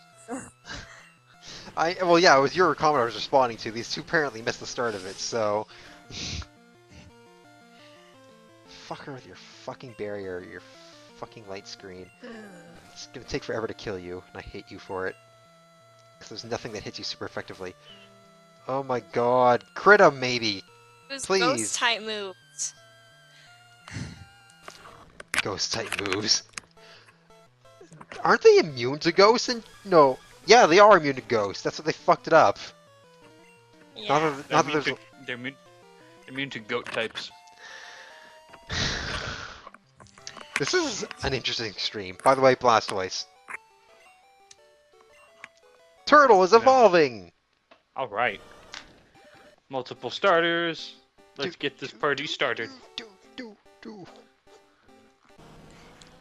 Well, yeah, it was your comment I was responding to. These two apparently missed the start of it, so... Fucker with your fucking barrier, your fucking light screen. It's gonna take forever to kill you, and I hate you for it. Because there's nothing that hits you super effectively. Oh my god. Crit him, maybe! Those Please. ghost type moves. Ghost type moves. Aren't they immune to ghosts? No. Yeah, they are immune to ghosts. That's what they fucked it up. Yeah. They're immune to goat types. This is an interesting stream. By the way, Blastoise. Turtle is evolving! Alright. Multiple starters. Let's get this party started.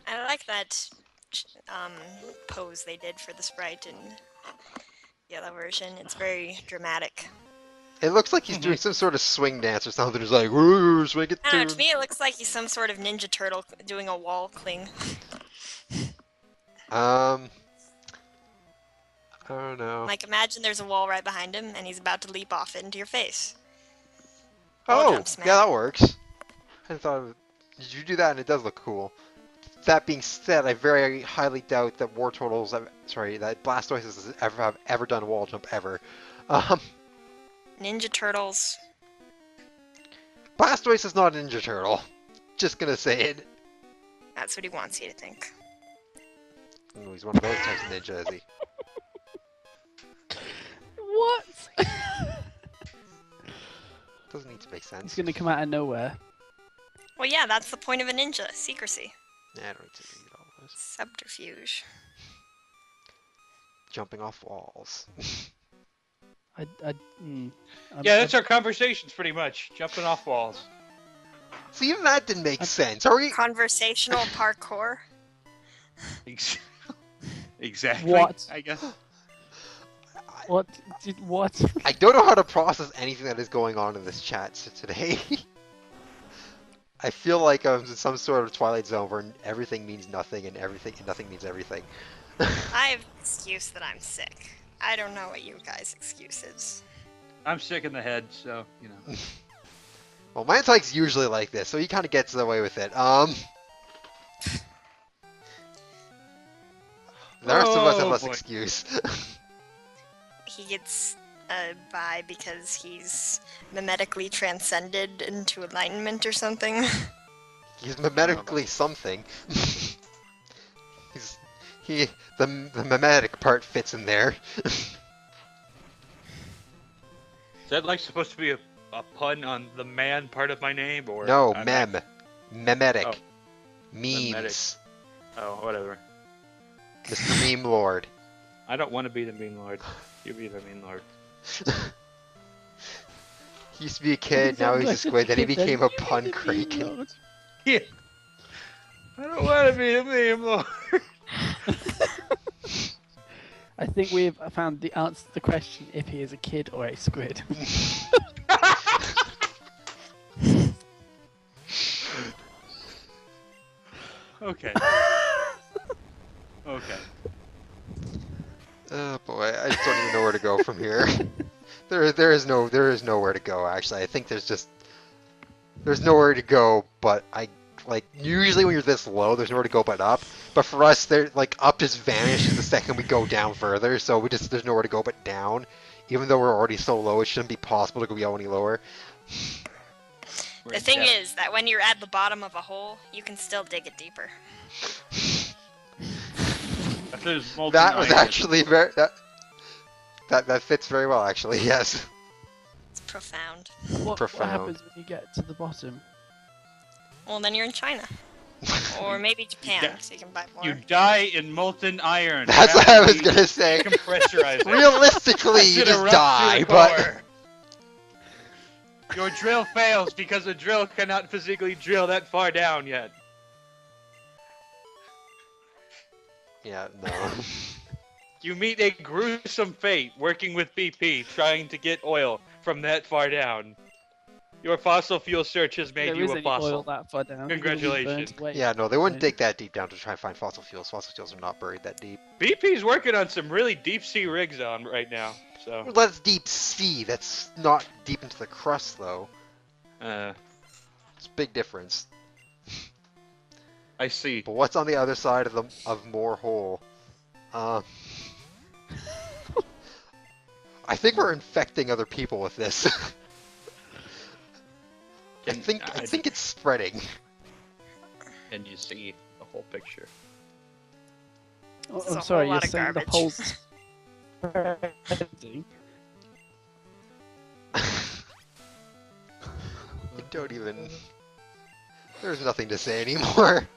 I like that pose they did for the sprite in the other version. It's very dramatic. It looks like he's doing some sort of swing dance or something. He's like, "Ooh, swing it I don't know, to." to me it looks like he's some sort of Ninja Turtle doing a wall cling. I don't know. Like, imagine there's a wall right behind him, and he's about to leap off it into your face. Oh, jump smash. yeah, that works. I thought, did you do that? And it does look cool. That being said, I very highly doubt that that Blastoise has ever done a wall jump ever. Ninja Turtles. Blastoise is not a Ninja Turtle. Just gonna say it. That's what he wants you to think. Ooh, he's one of those types of ninja, is he? What? Doesn't need to make It's sense. gonna come out of nowhere. Well, yeah, that's the point of a ninja. Secrecy. Yeah, I don't need to read all this. Subterfuge. jumping off walls. Yeah, that's our conversations pretty much. Jumping off walls. So even that didn't make sense. Are we? Conversational parkour. Exactly. What? I guess. What? What? I don't know how to process anything that is going on in this chat today. I feel like I'm in some sort of Twilight Zone where everything means nothing and nothing means everything. I have an excuse that I'm sick. I don't know what you guys' excuse is. I'm sick in the head, so you know. Well, Mantyke's usually like this, so he kind of gets away with it. The rest of us have less boy. excuse. He gets by because he's mimetically transcended into enlightenment or something. He's mimetically something. The mimetic part fits in there. Is that like supposed to be a pun on the man part of my name, or No, I'm memetic, Oh. memes, Memetic. Oh, whatever. Mr. Meme Lord. I don't want to be the mean lord. You be the mean lord. He used to be a kid, now he's a squid, then he became a pun kraken. Yeah. I don't want to be the meme lord. I think we've found the answer to the question if he is a kid or a squid. Okay. Okay. Oh boy, I just don't even know where to go from here. There is nowhere to go actually. I think there's nowhere to go, but usually when you're this low, there's nowhere to go but up. But for us, up just vanishes the second we go down further, so there's nowhere to go but down. Even though we're already so low, it shouldn't be possible to go any lower. The thing is that when you're at the bottom of a hole, you can still dig it deeper. That was actually very that fits very well actually. Yes. It's profound. What Profound. happens when you get to the bottom? Well, then you're in China. Or maybe Japan, Yeah. so you can buy more. You die in molten iron. That's what I was Rapidly gonna say. Decompressurize it. Realistically, you As it just erupts die, through the but core. Your drill fails because the drill cannot physically drill that far down yet. yeah, no. You meet a gruesome fate working with BP trying to get oil from that far down. Your fossil fuel search has made There you isn't a any oil fossil. that far down. Congratulations. Yeah, no, they wouldn't dig that deep down to try and find fossil fuels. Fossil fuels are not buried that deep. BP's working on some really deep sea rigs on right now. So, Well, that's deep sea. That's not deep into the crust, though. It's a big difference. I see. But what's on the other side of Moore Hole? I think we're infecting other people with this. I think it's spreading. And you see the whole picture. Oh, This is I'm a sorry, whole you're lot of saying the garbage. hole's spreading? I don't even... There's nothing to say anymore.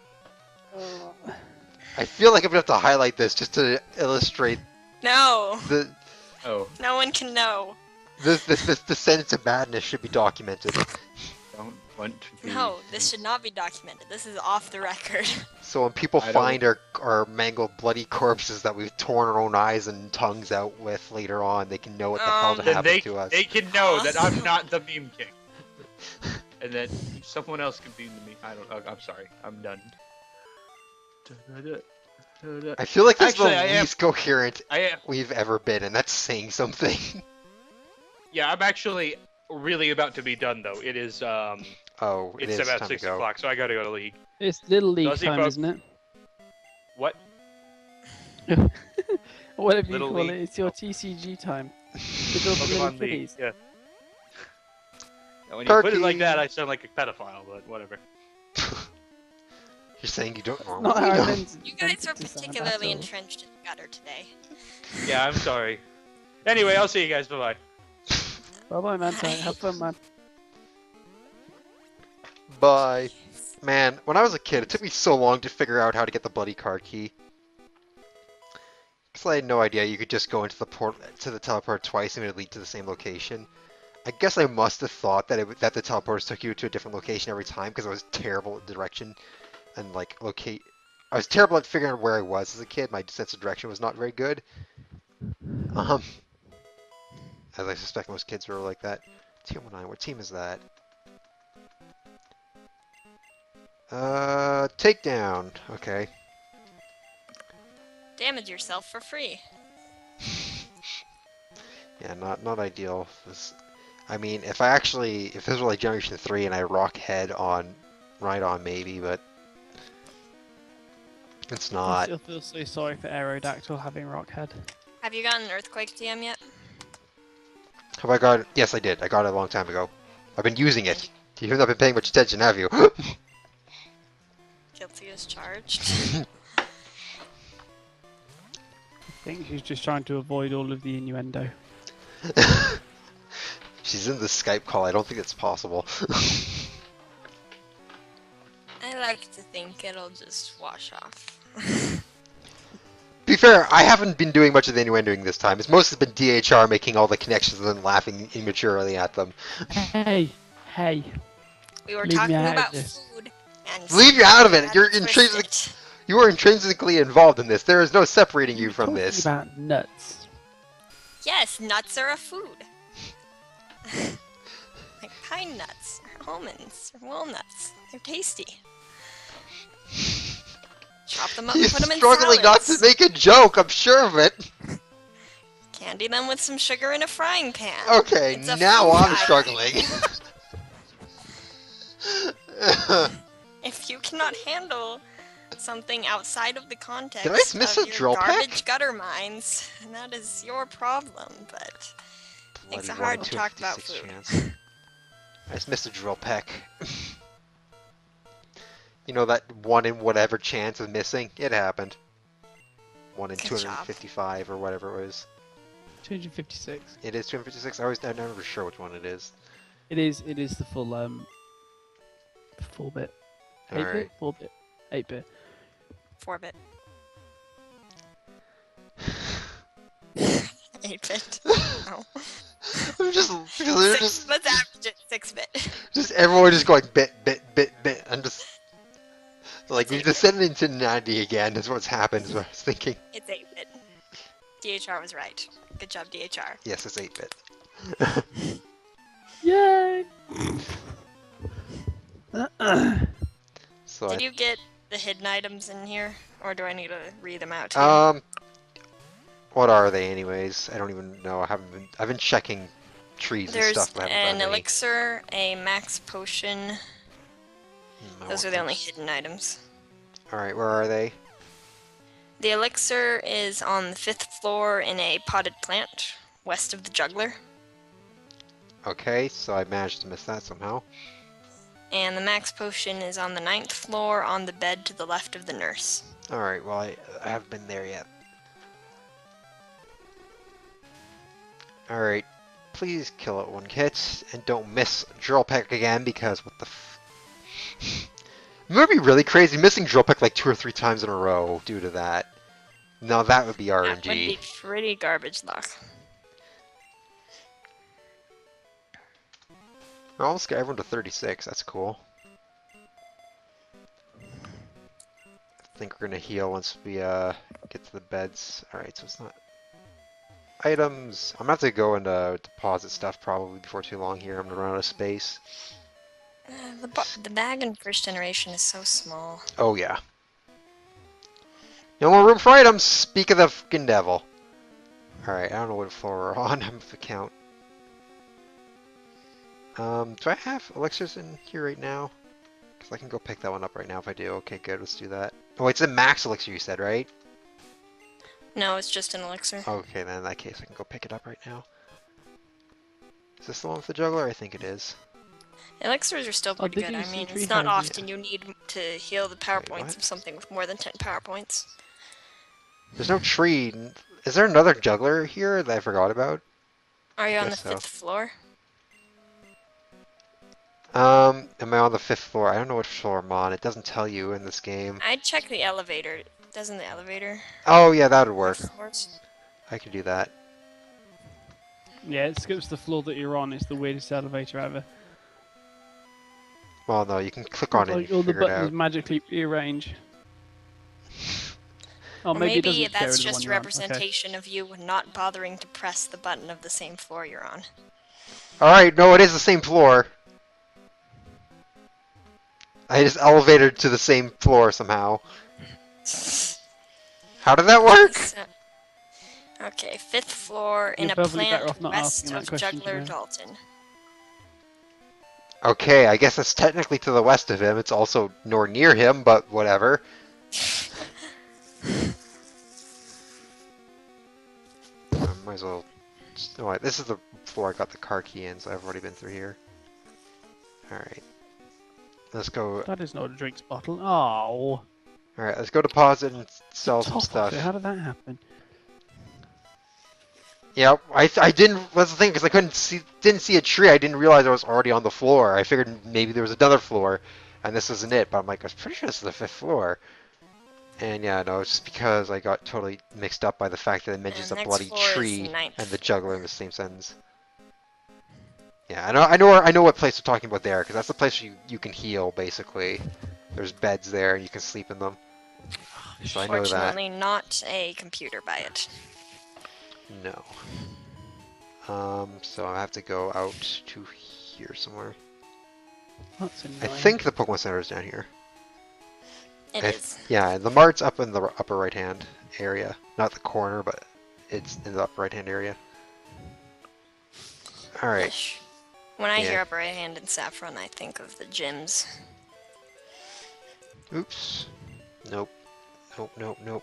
I feel like I'm gonna have to highlight this just to illustrate No! the Oh, No one can know. this descent into madness should be documented. don't want to be. No, this should not be documented. This is off the record. So when people I don't- find our mangled, bloody corpses that we've torn our own eyes and tongues out with later on, they can know what the hell Then happened Then to us. they can know that I'm not the meme king. And that someone else can be the meme. I don't. I'm sorry. I'm done. I feel like this Actually, is I the am- least coherent I am. we've ever been, and that's saying something. Yeah, I'm actually really about to be done though. It is. Oh, it It's is about time 6 to go. o'clock, so I gotta go to league. It's Little League Does he time, vote- isn't it? What? Or whatever you Little call League. it. It's your TCG time. The Little Pokemon League. Kitties. Yeah. When you put it like Turkey. that, I sound like a pedophile, but whatever. You're saying you don't Not normally how I know. meant You guys meant are it to sound particularly at all. entrenched in the gutter today. Yeah, I'm sorry. Anyway, I'll see you guys. Bye bye. Bye bye, man. Have fun, man. Bye. Man, when I was a kid, it took me so long to figure out how to get the bloody card key. So I had no idea you could just go into the teleport twice and it would lead to the same location. I guess I must have thought that the teleporters took you to a different location every time because I was terrible at direction and like locate. I was terrible at figuring out where I was as a kid. My sense of direction was not very good. As I suspect most kids were like that. Team 19, what team is that? Takedown. Okay. Damage yourself for free. Yeah, not ideal. I mean, if this were like Generation 3 and I rock head on Rhydon maybe, but it's I not. still feel so sorry for Aerodactyl having Rockhead. Have you gotten Earthquake TM yet? Have I got it? Yes, I did. I got it a long time ago. I've been using it. You haven't been paying much attention, have you? Guilty as charged. I think she's just trying to avoid all of the innuendo. She's in the Skype call. I don't think it's possible. I like to think it'll just wash off. To be fair, I haven't been doing much of the innuendoing this time. It's mostly been DHR making all the connections and then laughing immaturely at them. Hey. We were Leave me talking out of about this. food and Leave you out of it. had You're to twist intrinsic. it. You are intrinsically involved in this. There is no separating you from Talking this. about nuts. Yes, nuts are a food. Like pine nuts, or almonds, or walnuts. They're tasty. Chop them up and He's put them in struggling not to salads. make a joke. I'm sure of it. Candy them with some sugar in a frying pan. Okay, It's a now food I'm item. struggling. If you cannot handle something outside of the context Did I just miss of a your drill peck? garbage gutter mines, that is your problem, but makes it Bloody hard 1 to in talk about 256 food. chance. I just missed a drill peck. You know that 1 in whatever chance of missing? It happened. 1 in Good job. 255 or whatever it was. 256. It is 256? I'm never sure which one it is. It is the full 4-bit. 8-bit? Alright. 4-bit. 8-bit. 4-bit. 8-bit. No. I'm just, Let's average it 6-bit. just everyone just going bit. I'm just like we've descended into 90 again. That's what's happened. Is what I was thinking. It's 8-bit. DHR was right. Good job, DHR. Yes, it's 8-bit. Yay! So Did you get the hidden items in here? Or do I need to read them out to you? What are they anyways? I don't even know. I've been checking trees and There's stuff, but I haven't an found any. elixir, a max potion. I Those want are the only those. hidden items. Alright, where are they? The elixir is on the 5th floor in a potted plant, west of the juggler. Okay, so I managed to miss that somehow. And the max potion is on the 9th floor on the bed to the left of the nurse. Alright, well I haven't been there yet. Alright, please kill it 1 hit, and don't miss Drill Peck again, because what the f... It would be really crazy missing Drill Peck like 2 or 3 times in a row due to that. No, that would be That RNG. would be pretty garbage luck. I almost got everyone to 36, that's cool. I think we're gonna heal once we get to the beds. Alright, so it's not... Items! I'm gonna have to go and deposit stuff probably before too long here. I'm gonna run out of space. The bag in first generation is so small. Oh yeah. No more room for items! Speak of the fucking devil. Alright, I don't know what floor we're on. I'm the count. Do I have elixirs in here right now? Because I can go pick that one up right now if I do. Okay, good, let's do that. Oh, it's a max elixir you said, right? No, it's just an elixir. Okay, then in that case I can go pick it up right now. Is this the one with the juggler? I think it is. Elixirs are still pretty did good. you I see mean, tree it's not houses? often you need to heal the power Wait, points what? of something with more than 10 power points. There's no tree. Is there another juggler here that I forgot about? Are you on the Guess so. 5th floor? Am I on the 5th floor? I don't know what floor I'm on. It doesn't tell you in this game. I'd check the elevator. Doesn't the elevator Oh yeah, that would have work. floors? I could do that. Yeah, it skips the floor that you're on. It's the weirdest elevator ever. Well, no, you can click on It's it and like you all the figure it buttons out. magically rearrange. Oh, Or maybe it maybe doesn't show that's the just one a you're on. Okay. representation of you not bothering to press the button of the same floor you're on. Alright, no, it is the same floor. I just elevated to the same floor somehow. How did that work? So- okay, 5th floor in You're a perfectly better plant off not west asking that of question, Juggler Jamil. Dalton. Okay, I guess that's technically to the west of him. It's also nor near him, but whatever. Might as well. Oh, this is the floor I got the car key in, so I've already been through here. Alright. Let's go. That is not a drinks bottle. Oh. Alright, let's go deposit and sell Top some off stuff. it. How did that happen? Yeah, I didn't. That's the thing, because I didn't see a tree. I didn't realize I was already on the floor. I figured maybe there was another floor, and this isn't it. But I'm like, I was pretty sure this is the 5th floor. And yeah, no, it's just because I got totally mixed up by the fact that it mentions a next bloody floor is tree 9th. and the juggler in the same sentence. Yeah, I know what place we're talking about there, because that's the place you can heal basically. There's beds there, and you can sleep in them. So I know that. Fortunately, not a computer by it. No. So I have to go out to here somewhere. That's I annoying. think the Pokemon Center is down here. It is. Yeah, the Mart's up in the upper right-hand area. Not the corner, but it's in the upper right-hand area. Alright. Ish. When I Yeah. hear upper right hand in Saffron, I think of the gyms. Oops. Nope. Nope, nope, nope.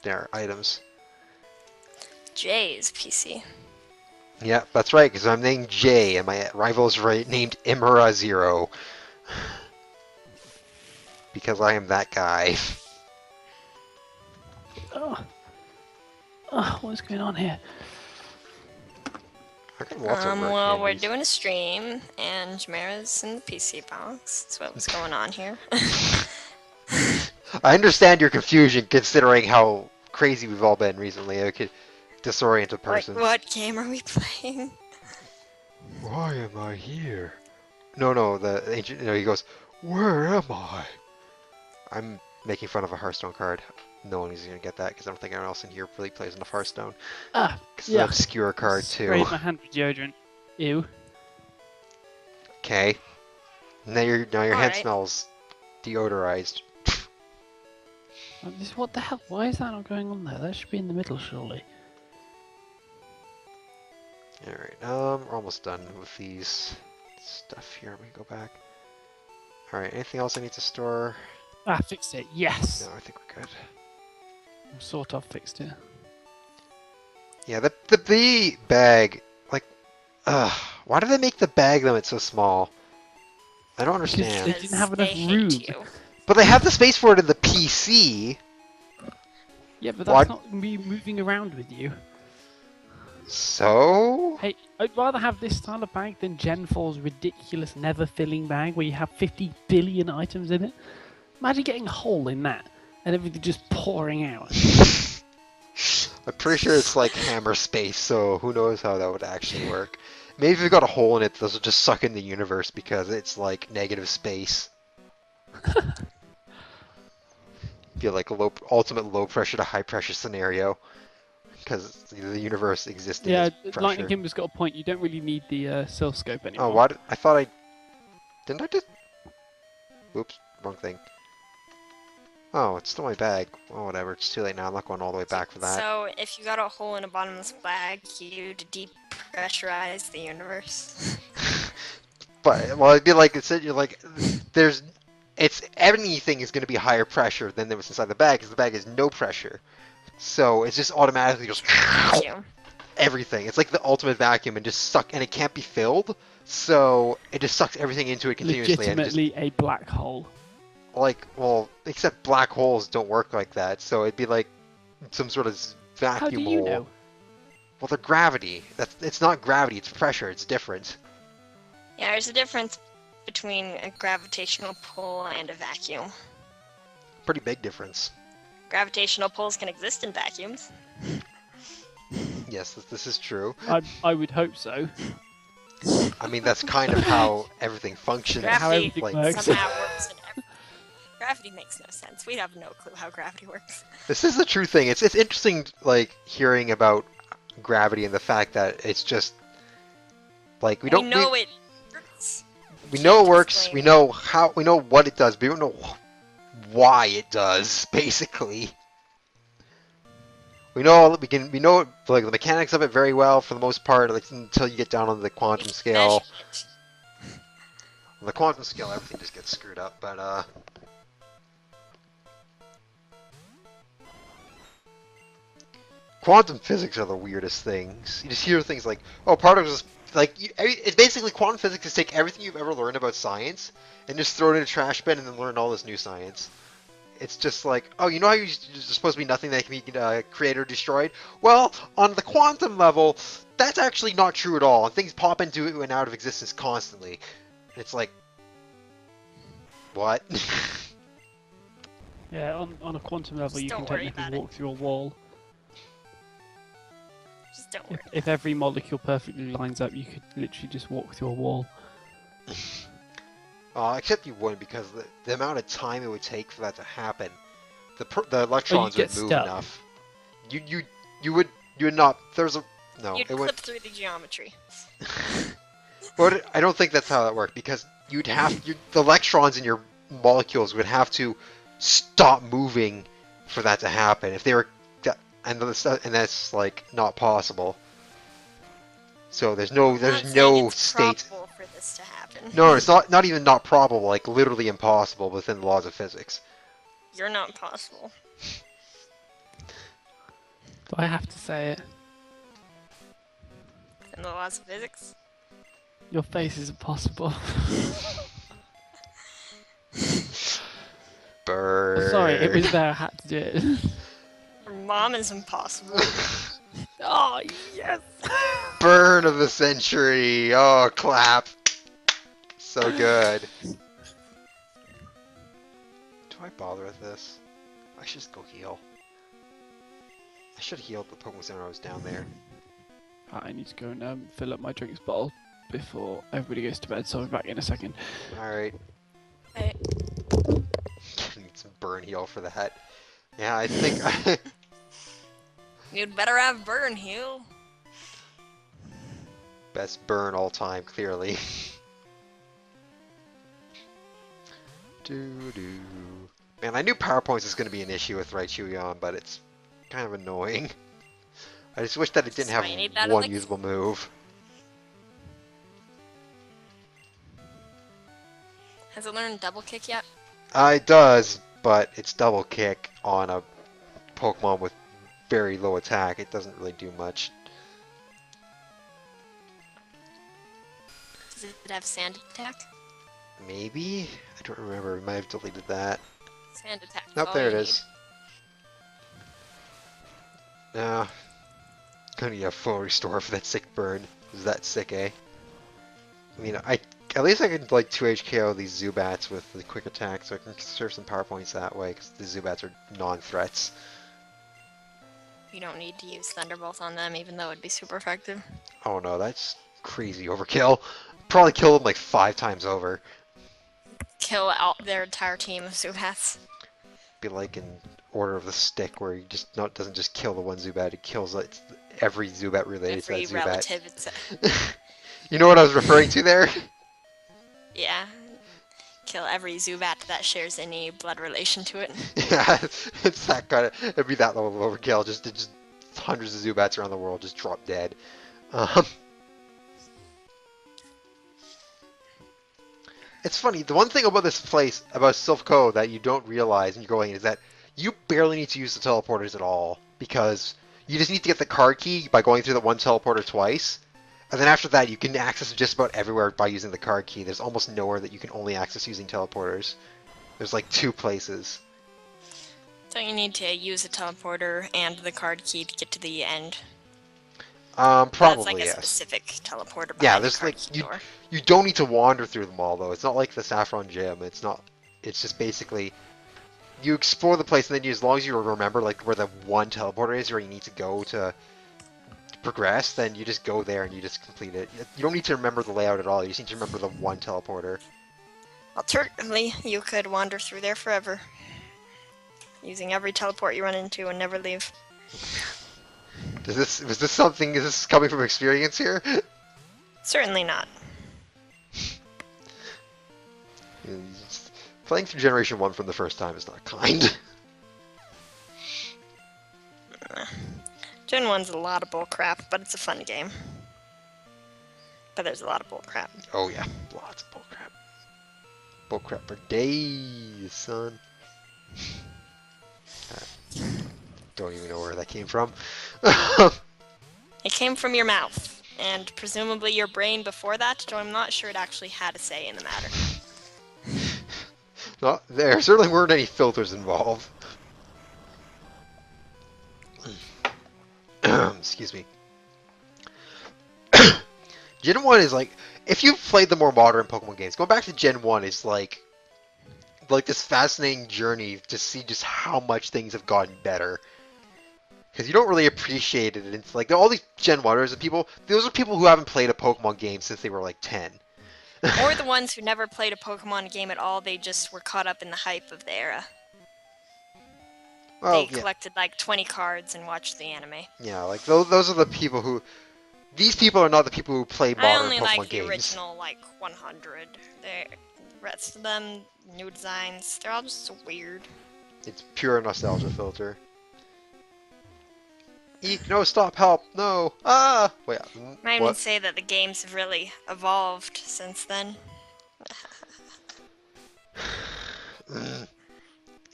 There, items. J's PC. Yeah, that's right, because I'm named Jay, and my rival is named Imura Zero. Because I am that guy. Oh. What's going on here? I got lots of work Well, we're handies. doing a stream, and Jamera's in the PC box. That's what was going on here. I understand your confusion, considering how crazy we've all been recently. I could disorient a Like, person. what game are we playing? Why am I here? No, the ancient. No, he goes, where am I? I'm making fun of a Hearthstone card. No one is gonna get that because I don't think anyone else in here really plays enough Hearthstone. Ah, It's yeah. an obscure card too. Sprayed my hand with deodorant. Ew. Okay. Now your hand Alright. smells deodorized. What the hell? Why is that not going on there? That should be in the middle, surely. Alright, we're almost done with these stuff here. Let me go back. Alright, anything else I need to store? Ah, fixed it. Yes. No, I think we're good. Sort of fixed it. Yeah, the bee bag, like, why do they make the bag limit so small? I don't They understand. didn't have enough they hate room. you. But they have the space for it in the PC. Yeah, but What? that's not me moving around with you. So? Hey, I'd rather have this style of bag than Gen 4's ridiculous never-filling bag where you have 50 billion items in it. Imagine getting a hole in that and everything just pouring out. I'm pretty sure it's like hammer space, so who knows how that would actually work. Maybe if you've got a hole in it, this will just suck in the universe because it's like negative space. Be like a ultimate low pressure to high pressure scenario. Because the universe exists in Yeah, its Lightning pressure. Kimber's got a point. You don't really need the oscilloscope anymore. Oh, what? I thought I... Didn't I just... Oops, wrong thing. Oh, it's still my bag. Oh, whatever. It's too late now. I'm not going all the way back for that. So, if you got a hole in the bottom of this bag, you'd depressurize the universe. But, well, it'd be like, you're like, there's... anything is going to be higher pressure than there was inside the bag, because the bag has no pressure. So, it's just automatically just... Thank you. Everything. It's like the ultimate vacuum and just suck, and it can't be filled, so it just sucks everything into it continuously. And just, Legitimately a black hole. like, well, except black holes don't work like that, so it'd be like some sort of How vacuum do you hole. know? Well, they're gravity. It's not gravity, it's pressure, it's different. Yeah, there's a difference between a gravitational pull and a vacuum. Pretty big difference. Gravitational pulls can exist in vacuums. Yes, this is true. I would hope so. I mean, that's kind of how everything functions. How Gravity everything like, works. somehow works in every... Gravity makes no sense. We have no clue how gravity works. This is the true thing. It's interesting, like, hearing about gravity and the fact that it's just like we know it works. we know it Can't works. explain We it. know how. We know what it does, but we don't know why it does. Basically, we know like the mechanics of it very well for the most part, like, until you get down on the quantum We scale. measure it. On the quantum scale, everything just gets screwed up. But quantum physics are the weirdest things. You just hear things like, "Oh, particles." It's basically quantum physics is take everything you've ever learned about science and just throw it in a trash bin and then learn all this new science. It's just like, oh, you know how there's supposed to be nothing that can be created or destroyed? Well, on the quantum level, that's actually not true at all, and things pop into and out of existence constantly. And it's like, what? Yeah, on a quantum level, Just you can don't worry technically about it. walk through a wall. Just don't worry. If every molecule perfectly lines up, you could literally just walk through a wall. Except you wouldn't, because the amount of time it would take for that to happen, the electrons would get move stuck. enough. You would not. There's a no. You'd It clip would. through the geometry. But I don't think that's how that worked, because the electrons in your molecules would have to stop moving for that to happen. If they were, and that's like not possible. So there's I'm not no saying it's state. probable for this to happen. No, it's not even not probable. Like literally impossible within the laws of physics. You're not possible. Do I have to say it? In the laws of physics. Your face is impossible. Burn. Sorry, it was there. I had to do it. Your mom is impossible. Oh yes! Burn of the century. Oh, clap. So good. Do I bother with this? I should just go heal. I should have healed the Pokemon Center when I was down there. I need to go and fill up my drinks bottle before everybody goes to bed, so I'll be back in a second. Alright. Right. Need some burn heal for that. Yeah, I think You'd better have burn heal. best burn all time, clearly. Doo-doo. Man, I knew PowerPoints was going to be an issue with Raichu on, but it's kind of annoying. I just wish that it didn't So you need that have one elixir? usable move. Has it learned double kick yet? It does, but it's double kick on a Pokemon with very low attack. It doesn't really do much. Does it have sand attack? Maybe? I don't remember. We might have deleted that. Sand attack. is Nope, all there it you is. No. Gonna get a full restore for that sick burn. Is that sick, eh? I mean, at least I can like 2HKO these Zubats with the quick attack, so I can conserve some power points that way, because the Zubats are non-threats. need. You don't need to use Thunderbolt on them, even though it'd be super effective. Oh no, that's crazy overkill. Probably kill them like 5 times over. Kill out their entire team of Zubats. Be like in Order of the Stick, where you just doesn't just kill the one Zubat, it kills like, every Zubat related Every to that Zubat. relative. It's You know what I was referring to there? yeah. Kill every Zubat that shares any blood relation to it. Yeah, it's that kind of. It'd be that level of overkill. Just hundreds of Zubats around the world just drop dead. It's funny. The one thing about this place, about Silph Co, that you don't realize when you're going is that you barely need to use the teleporters at all, because you just need to get the card key by going through the one teleporter twice. And then after that, you can access it just about everywhere by using the card key. There's almost nowhere that you can only access using teleporters. There's like 2 places. Don't you need to use a teleporter and the card key to get to the end? Probably, That's like a yes. specific teleporter. Yeah, behind the there's card like key door. you don't need to wander through them all though. It's not like the Saffron Gym. It's just basically you explore the place, and then as long as you remember like where the one teleporter is, where you need to go to progress, then you just go there and you just complete it. You don't need to remember the layout at all. You just need to remember the one teleporter. Alternatively, you could wander through there forever, using every teleport you run into and never leave. Was this something? Is this coming from experience here? Certainly not. Playing through Generation 1 from the first time is not kind. Gen 1's a lot of bullcrap, but it's a fun game. But there's a lot of bullcrap. Oh yeah, lots of bullcrap. Bullcrap for days, son. Don't even know where that came from. It came from your mouth, and presumably your brain before that, though I'm not sure it actually had a say in the matter. No, there certainly weren't any filters involved. Excuse me. Gen 1 is like, if you've played the more modern Pokemon games, going back to Gen 1 is like this fascinating journey to see just how much things have gotten better. Because you don't really appreciate it. It's like all these Gen 1ers and people, those are people who haven't played a Pokemon game since they were like 10. Or the ones who never played a Pokemon game at all, they just were caught up in the hype of the era. Well, They yeah. collected like 20 cards and watched the anime. Yeah, like those are the people who. These people are not the people who play I modern only Pokemon like the games. original like 100. The rest of them, new designs, they're all just so weird. It's pure nostalgia filter. Eek! No! Stop! Help! No! Ah! Wait. Might even What? say that the games have really evolved since then.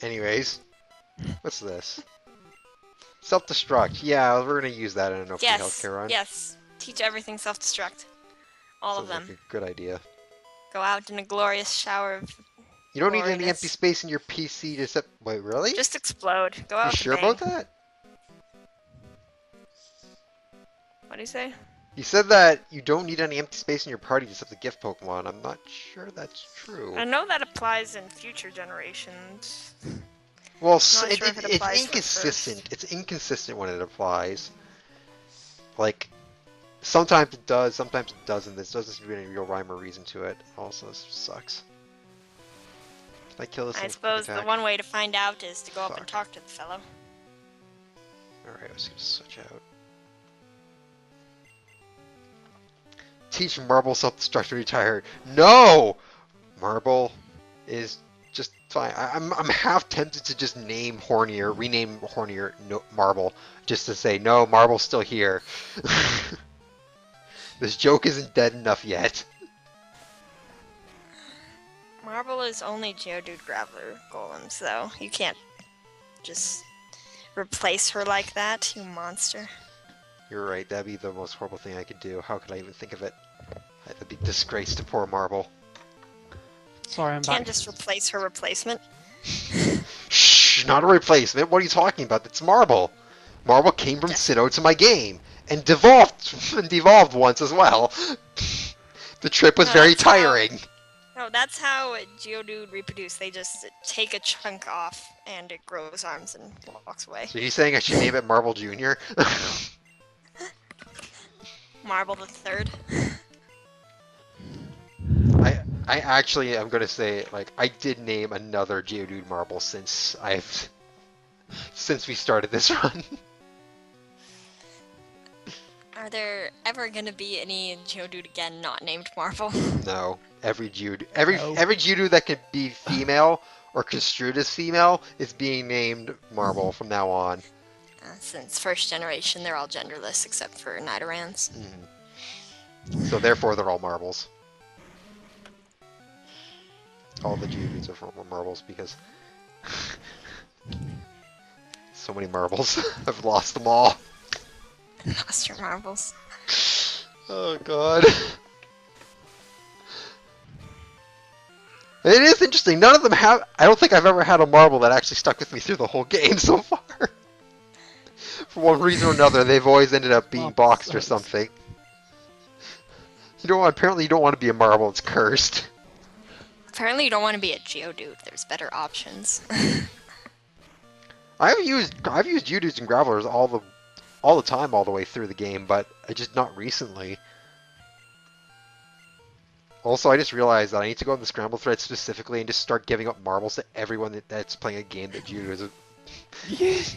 Anyways, what's this? Self-destruct. Yeah, we're gonna use that in an open Yes, healthcare run. yes. Teach everything self-destruct. All of Sounds them. like a good idea. Go out in a glorious shower of... You don't need any Glorious. empty space in your PC to set. Wait, really? Just explode. Go out You with a sure bang. about that? What do you say? You said that you don't need any empty space in your party to set the gift Pokemon. I'm not sure that's true. I know that applies in future generations. Well, Not sure if it it's applies for inconsistent. first. It's inconsistent when it applies. Like, sometimes it does, sometimes it doesn't. This doesn't seem to be any real rhyme or reason to it. Also, this sucks. Can I kill this I thing with suppose quick the attack? one way to find out is to go up Fuck. and talk to the fellow. Alright, I was gonna switch out. Teach Marble self-destruct to retire. No! Marble is just fine. I'm half tempted to just rename Hornier Marble, just to say, no, Marble's still here. This joke isn't dead enough yet. Marble is only Geodude Graveler golems, though. You can't just replace her like that, you monster. You're right, that'd be the most horrible thing I could do. How could I even think of it? That'd be disgrace to poor Marble. Sorry, I'm Can't back. just replace her replacement. Shh, not a replacement. What are you talking about? It's Marble. Marble came from Sinnoh to my game and devolved once as well. The trip was No, very that's how- tiring. No, that's how Geodude reproduce. They just take a chunk off and it grows arms and walks away. So you saying I should name it Marble Jr.? Marble the Third. I actually am gonna say, like, I did name another Geodude Marble since we started this run. Are there ever gonna be any Geodude again not named Marble? No, every No. Geodude that could be female or construed as female is being named Marble from now on. Since first generation, they're all genderless except for Nidorans. So therefore, they're all marbles. All the Geodudes are marbles because so many marbles. I've lost them all. Lost your marbles. Oh god. It is interesting. None of them have. I don't think I've ever had a marble that actually stuck with me through the whole game so far. For one reason or another, they've always ended up being Marble boxed or sucks. something. You don't. Apparently, you don't want to be a marble. It's cursed. Apparently, you don't want to be a Geodude. There's better options. I've used Geodudes and Gravelers all the time all the way through the game, but I just not recently. Also, I just realized that I need to go on the Scramble thread specifically and just start giving up marbles to everyone that's playing a game that Geodude is.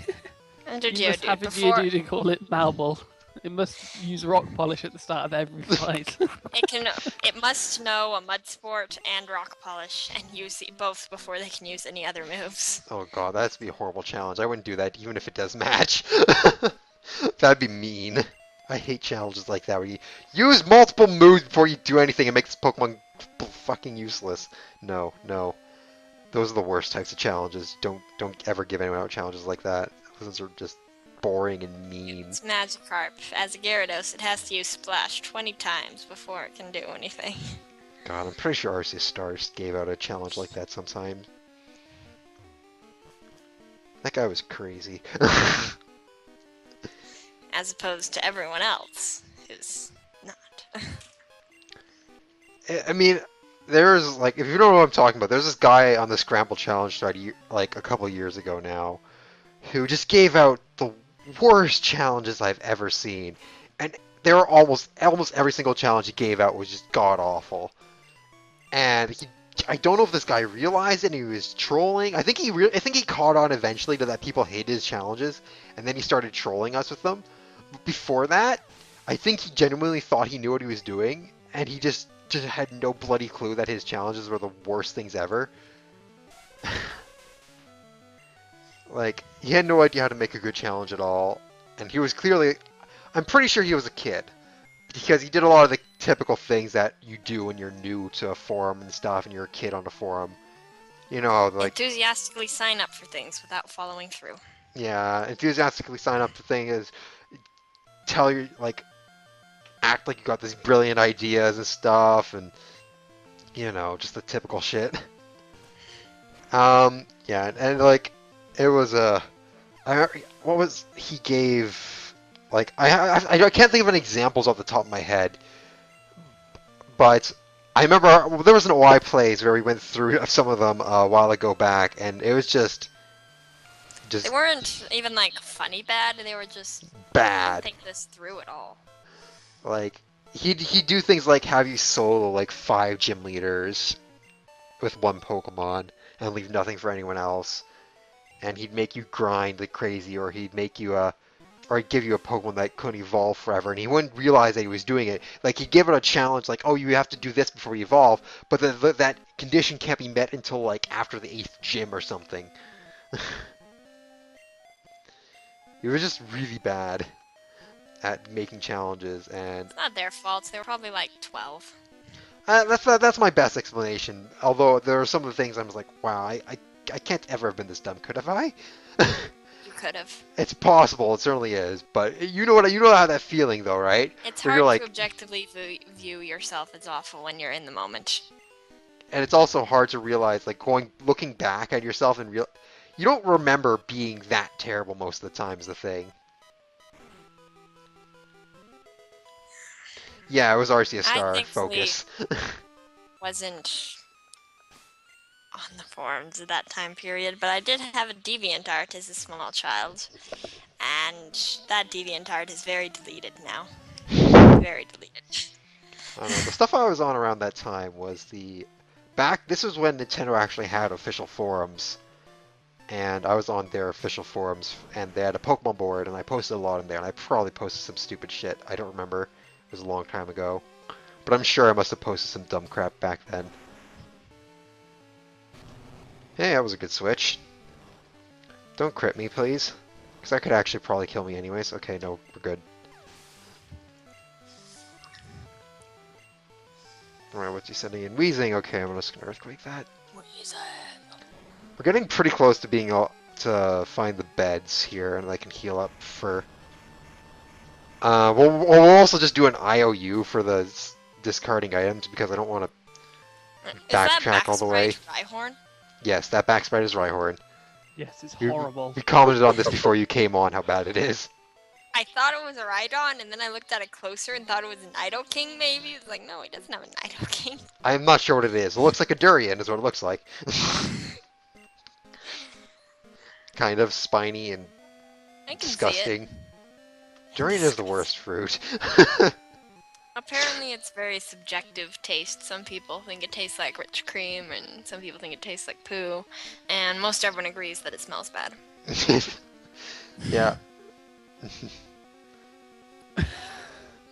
Enter You must have Geodude. a Before Geodude and call it Malball. It must use rock polish at the start of every fight. it must know a mud sport and rock polish and use both before they can use any other moves. Oh god, that'd be a horrible challenge. I wouldn't do that even if it does match. That'd be mean. I hate challenges like that where you use multiple moves before you do anything and make this Pokemon fucking useless. No, no. Those are the worst types of challenges. Don't ever give anyone out challenges like that. Those are just boring and mean. It's Magikarp. As a Gyarados, it has to use Splash 20 times before it can do anything. God, I'm pretty sure Arceus Stars gave out a challenge like that sometime. That guy was crazy. As opposed to everyone else, who's not. I mean, there's like, if you don't know what I'm talking about, there's this guy on the Scramble Challenge thread like a couple years ago now, who just gave out the worst challenges I've ever seen, and there were almost every single challenge he gave out was just god awful. And I don't know if this guy realized it and he was trolling. I think he caught on eventually to that people hated his challenges, and then he started trolling us with them. But before that, I think he genuinely thought he knew what he was doing, and he just had no bloody clue that his challenges were the worst things ever. Like, he had no idea how to make a good challenge at all, and he was clearly, I'm pretty sure he was a kid, because he did a lot of the typical things that you do when you're new to a forum and stuff, and you're a kid on a forum. You know, like, Enthusiastically sign up for things without following through. yeah, enthusiastically sign up to things, tell you, like, act like you got these brilliant ideas and stuff, and, you know, just the typical shit. Yeah, and like, it was what was, he gave, like, I can't think of any examples off the top of my head, but I remember there was an OI plays where we went through some of them a while ago back, and it was just They weren't even like funny bad, they were just bad. think this through at all. Like, he'd do things like have you solo like 5 gym leaders with one Pokemon and leave nothing for anyone else. And he'd make you grind like crazy, or he'd make you or he'd give you a Pokemon that couldn't evolve forever, and he wouldn't realize that he was doing it. Like, he'd give it a challenge, like, oh, you have to do this before you evolve, but that condition can't be met until, like, after the 8th gym or something. He was just really bad at making challenges, and It's not their fault, they were probably like 12. that's my best explanation. Although there are some of the things I'm just like, wow, I can't ever have been this dumb, could have I? You could have. It's possible, it certainly is, but you know how that feeling though, right? It's Where hard you're like, to objectively view yourself as awful when you're in the moment. and it's also hard to realize, like, looking back at yourself and you don't remember being that terrible most of the time is the thing. Yeah, it was Arceus Star, thankfully focus. wasn't on the forums at that time period, but I did have a DeviantArt as a small child, and that DeviantArt is very deleted now. Very deleted. I don't know, the stuff I was on around that time was this was when Nintendo actually had official forums, and I was on their official forums, and they had a Pokemon board, and I posted a lot in there, and I probably posted some stupid shit. I don't remember. It was a long time ago. But I'm sure I must have posted some dumb crap back then. Hey, that was a good switch. Don't crit me, please. Because that could actually probably kill me anyways. Okay, no, we're good. Alright, what's he sending in? Wheezing! Okay, I'm just gonna Earthquake that. We're getting pretty close to being able to find the beds here, and I can heal up for... we'll also just do an IOU for the discarding items, because I don't want to backtrack all the way. Is that Rhyhorn? Yes, that backsprite is Rhyhorn. Yes, it's horrible. We commented on this before you came on, how bad it is. I thought it was a Rhydon, and then I looked at it closer and thought it was a Nidoking, maybe. It's like, no, it doesn't have a Nidoking. I'm not sure what it is. It looks like a durian is what it looks like. kind of spiny and I can see it. disgusting. Durian is the worst fruit. Apparently, it's very subjective taste. Some people think it tastes like rich cream, and some people think it tastes like poo. And most everyone agrees that it smells bad. Yeah.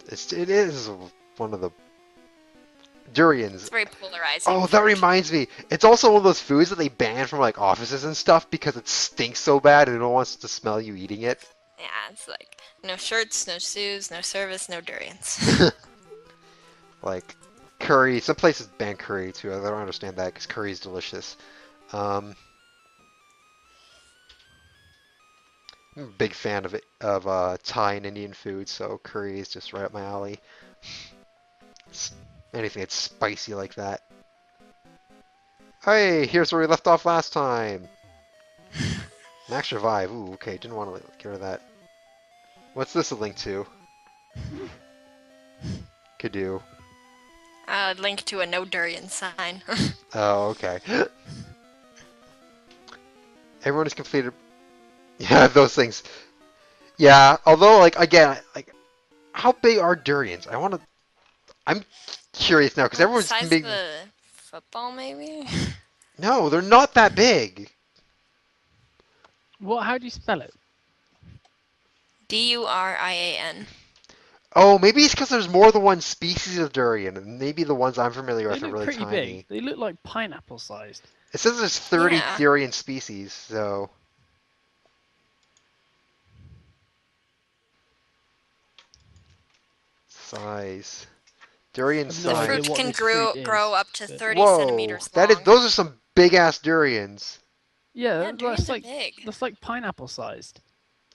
It is one of the durians. It's very polarizing. Oh, that reminds me. It's also one of those foods that they ban from like offices and stuff because it stinks so bad and no one wants to smell you eating it. Yeah, it's like no shirts, no shoes, no service, no durians. Like curry. Some places ban curry too. I don't understand that because curry is delicious. I'm a big fan of Thai and Indian food, so curry is just right up my alley. Anything that's spicy like that. Hey, here's where we left off last time. Max revive. Ooh, okay. Didn't want to get rid of that. What's this a link to? Could do. Link to a no durian sign. Oh, okay. Everyone has completed. Yeah, those things. Yeah, although, like, again, like, how big are durians? I'm curious now because everyone's size big. of a football, maybe. No, they're not that big. What? How do you spell it? Durian. Oh, maybe it's because there's more than one species of durian, and maybe the ones I'm familiar They with are look really pretty tiny. big. They look like pineapple sized. It says there's 30 Yeah. durian species, so. Size. Durian I've The no idea size. fruit what can this grow fruit grow is, up to but- 30 Whoa, centimeters that long. is, those are some big ass durians. Yeah, Yeah, durians that's are like big. that's like pineapple sized.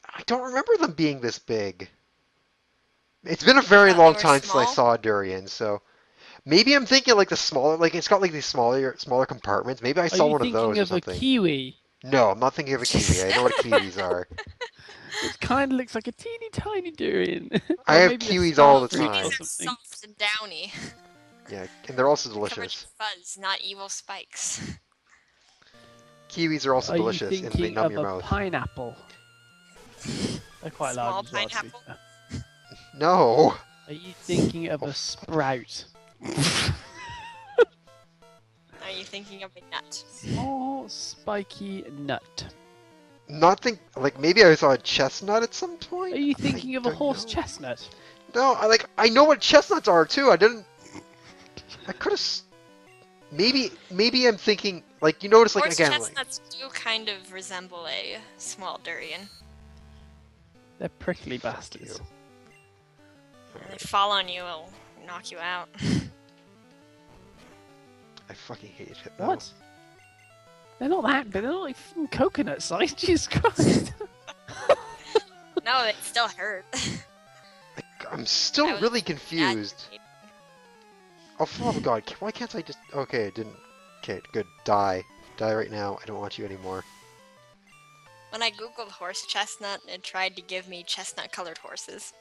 I don't remember them being this big. It's been a very thought they long were time since I small? saw a durian, so maybe I'm thinking like the smaller, like it's got like these smaller compartments. Maybe I Are saw you one of thinking those or of a something. kiwi? No, I'm not thinking of a kiwi. I know what kiwis are. It kind of looks like a teeny tiny durian. I Or have maybe a kiwis all the starfruit or time. Kiwis are something. soft and downy, Yeah, and they're also covered in delicious. fuzz, not evil spikes. Kiwis are also Are you delicious and they thinking numb of your a mouth. pineapple? They're quite Small large as well, to be pineapple? fair. No. Are you thinking of a sprout? Are you thinking of a nut? Small, spiky nut. Not think like maybe I saw a chestnut at some point. Are you I thinking of a don't horse know. chestnut? No, I know what chestnuts are too. I could have. Maybe I'm thinking like you notice like Horse again like chestnuts do kind of resemble a small durian. They're prickly bastards. And they fall on you, it'll knock you out. I fucking hate Hypno. What? They're not that big. They're not like fucking coconut size. Jesus Christ. No, it still hurt. I'm still That was really confused. Bad. Oh, for the love of God, why can't I just... Okay, it didn't... Okay, good. Die. Die right now. I don't want you anymore. When I googled horse chestnut, it tried to give me chestnut-colored horses.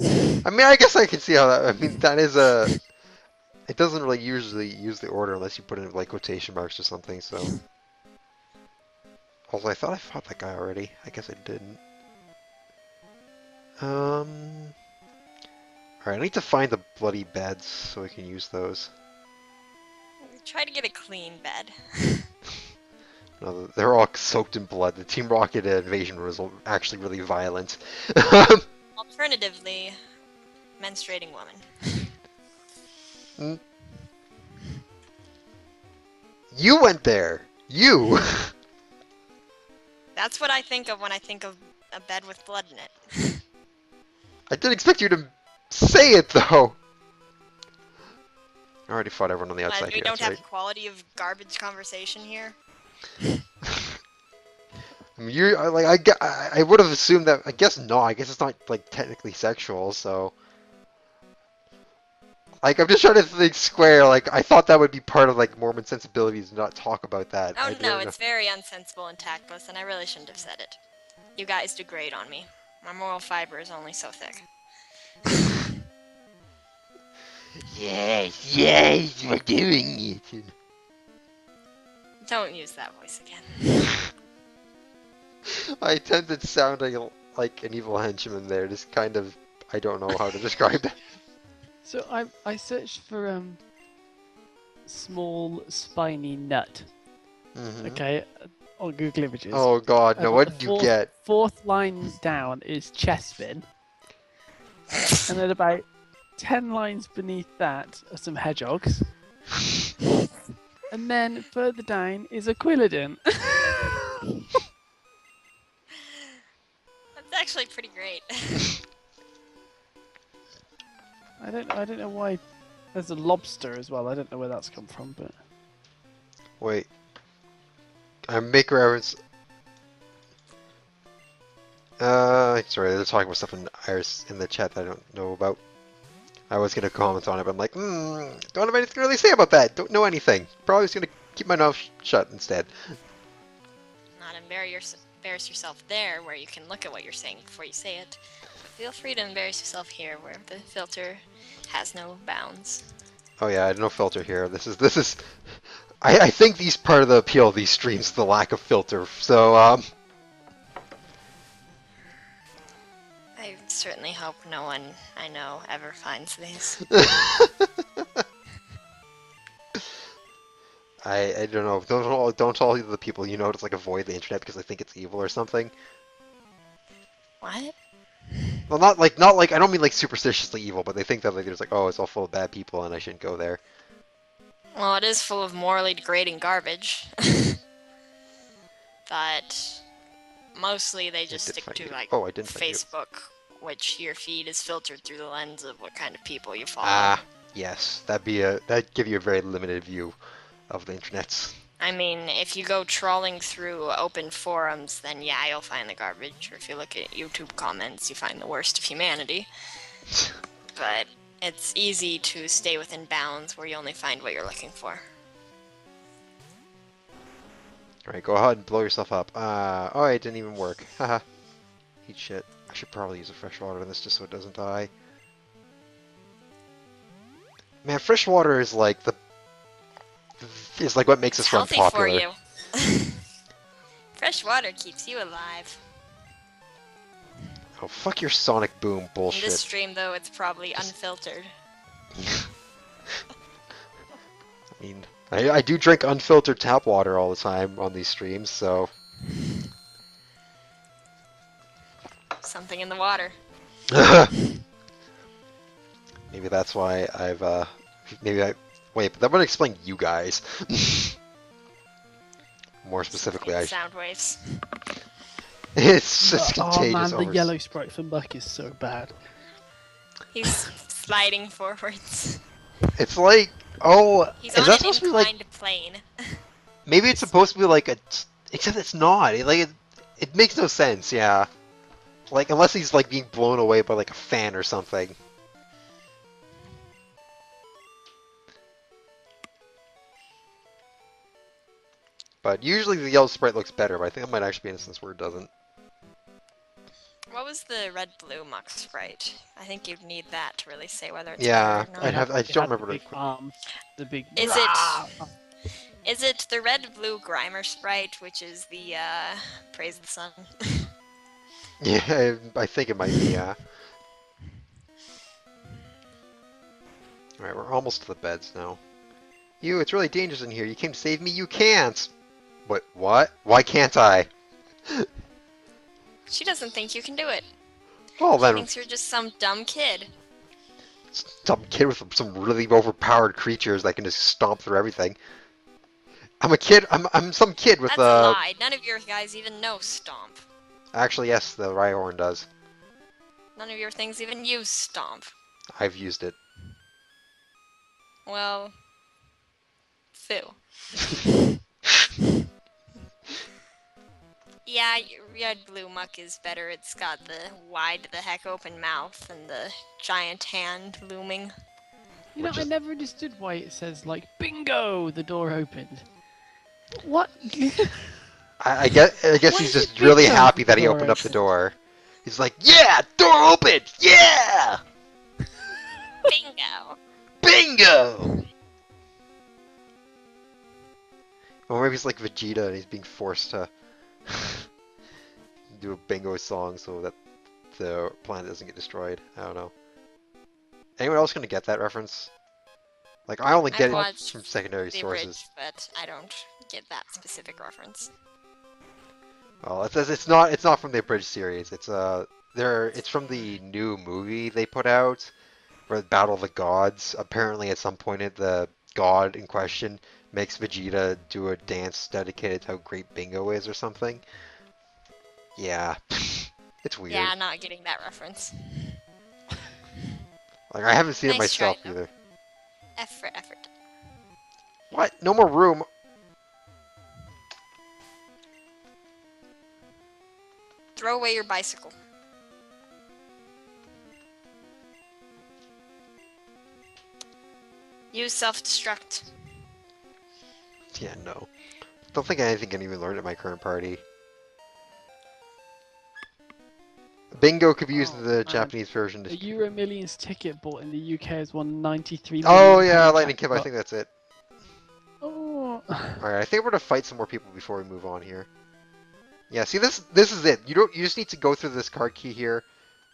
I mean, I guess I can see how that... I mean, that is a... It doesn't really usually use the order unless you put in, like, quotation marks or something, so... Also, I thought I fought that guy already. I guess I didn't. Alright, I need to find the bloody beds so I can use those. Try to get a clean bed. No, they're all soaked in blood. The Team Rocket invasion was actually really violent. Alternatively, menstruating woman. You went there! You! That's what I think of when I think of a bed with blood in it. I didn't expect you to say it, though! I already fought everyone on the outside We here, don't that's have right. quality of garbage conversation here. I mean, I would have assumed that, I guess not, I guess it's not, like, technically sexual, so... Like, I'm just trying to think square, like, I thought that would be part of, like, Mormon sensibilities to not talk about that. Oh I no, don't it's very unsensible and tactless, and I really shouldn't have said it. You guys degrade on me. My moral fiber is only so thick. Yes, we're doing it. Don't use that voice again. I attempted sounding like an evil henchman there. Just kind of, I don't know how to describe that. So I searched for small spiny nut. Mhm. Okay, on Google Images. Oh god, no, And what the did you get? Fourth line down is chest fin, and then about 10 lines beneath that are some hedgehogs, and then further down is a quilladin. That's actually pretty great. I don't know why. There's a lobster as well. I don't know where that's come from, but Wait. I make reference. Sorry, they're talking about stuff in Iris in the chat that I don't know about. I was gonna comment on it, but I'm like, don't have anything to really say about that. Don't know anything. Probably just gonna keep my mouth shut instead. Not embarrass yourself there, where you can look at what you're saying before you say it. Feel free to embarrass yourself here, where the filter has no bounds. Oh yeah, I had no filter here. This is. I think these part of the appeal of these streams, the lack of filter. So I certainly hope no one I know ever finds these. I don't know. Don't all the people you know just like avoid the internet because they think it's evil or something. What? Well, not like I don't mean like superstitiously evil, but they think that like there's like, oh, it's all full of bad people and I shouldn't go there. Well, it is full of morally degrading garbage. But mostly they just did stick find to you. like Oh, I didn't find you. Facebook, which your feed is filtered through the lens of what kind of people you follow. Ah, yes, that'd give you a very limited view of the internets. I mean, if you go trawling through open forums, then yeah, you'll find the garbage. Or if you look at YouTube comments, you find the worst of humanity. But it's easy to stay within bounds where you only find what you're looking for. Alright, go ahead and blow yourself up. Oh, it didn't even work. Haha. Eat shit. I should probably use a fresh water in this just so it doesn't die. Man, fresh water is like what makes It's this run healthy popular. for you. Fresh water keeps you alive. Oh, fuck your sonic boom In bullshit. this stream, though, it's probably unfiltered. I mean, I do drink unfiltered tap water all the time on these streams, so... Something in the water. Maybe that's why wait, but that would explain you guys. More specifically, Something in sound waves. It's just oh contagious. man, the yellow sprite for Muck is so bad. He's sliding forwards. It's like, oh, He's is on that an supposed to be like? inclined plane. Maybe it's supposed to be like except it's not. It makes no sense. Yeah, like unless he's like being blown away by like a fan or something. But usually the yellow sprite looks better, but I think it might actually be an instance where it doesn't. What was the red-blue Muck sprite? I think you'd need that to really say whether it's Yeah, better or not. I don't remember the what big arm, the big. Is it the red-blue Grimer sprite, which is the Praise the Sun? Yeah, I think it might be, yeah. Alright, we're almost to the beds now. You, it's really dangerous in here. You came to save me? You can't! What? Why can't I? She doesn't think you can do it. Well She then, thinks you're just some dumb kid. some kid with some really overpowered creatures that can just stomp through everything. I'm a kid, I'm some kid with That's a lie. None of your guys even know Stomp. Actually, yes, the Rhyhorn does. None of your things even use Stomp. I've used it. Well, Phil. Yeah, red-blue Muck is better. It's got the wide the heck open mouth and the giant hand looming. You know, I never understood why it says like bingo, the door opened. What? I guess he's just really happy that he opened up the door. He's like, yeah, door open! Yeah! Bingo! Bingo! Or maybe he's like Vegeta and he's being forced to do a bingo song so that the planet doesn't get destroyed. I don't know. Anyone else gonna get that reference? Like, I only I've get it watched from secondary the sources. bridge, but I don't get that specific reference. Well, it's not from the abridged series. It's from the new movie they put out, where Battle of the Gods. Apparently, at some point, the god in question makes Vegeta do a dance dedicated to how great bingo is or something. Yeah, it's weird. Yeah, I'm not getting that reference. Like, I haven't seen it Nice try, myself though. either. Effort. What? No more room. Throw away your bicycle. Use self-destruct. Yeah, no. Don't think anything can even learn at my current party. Bingo could be used in the man. Japanese version. The Euro Millions ticket bought in the UK has won 93 Oh million yeah, pound Lightning Kip, I jackpot. think that's it. Oh. Alright, I think we're gonna fight some more people before we move on here. Yeah, see this is it. You just need to go through this card key here.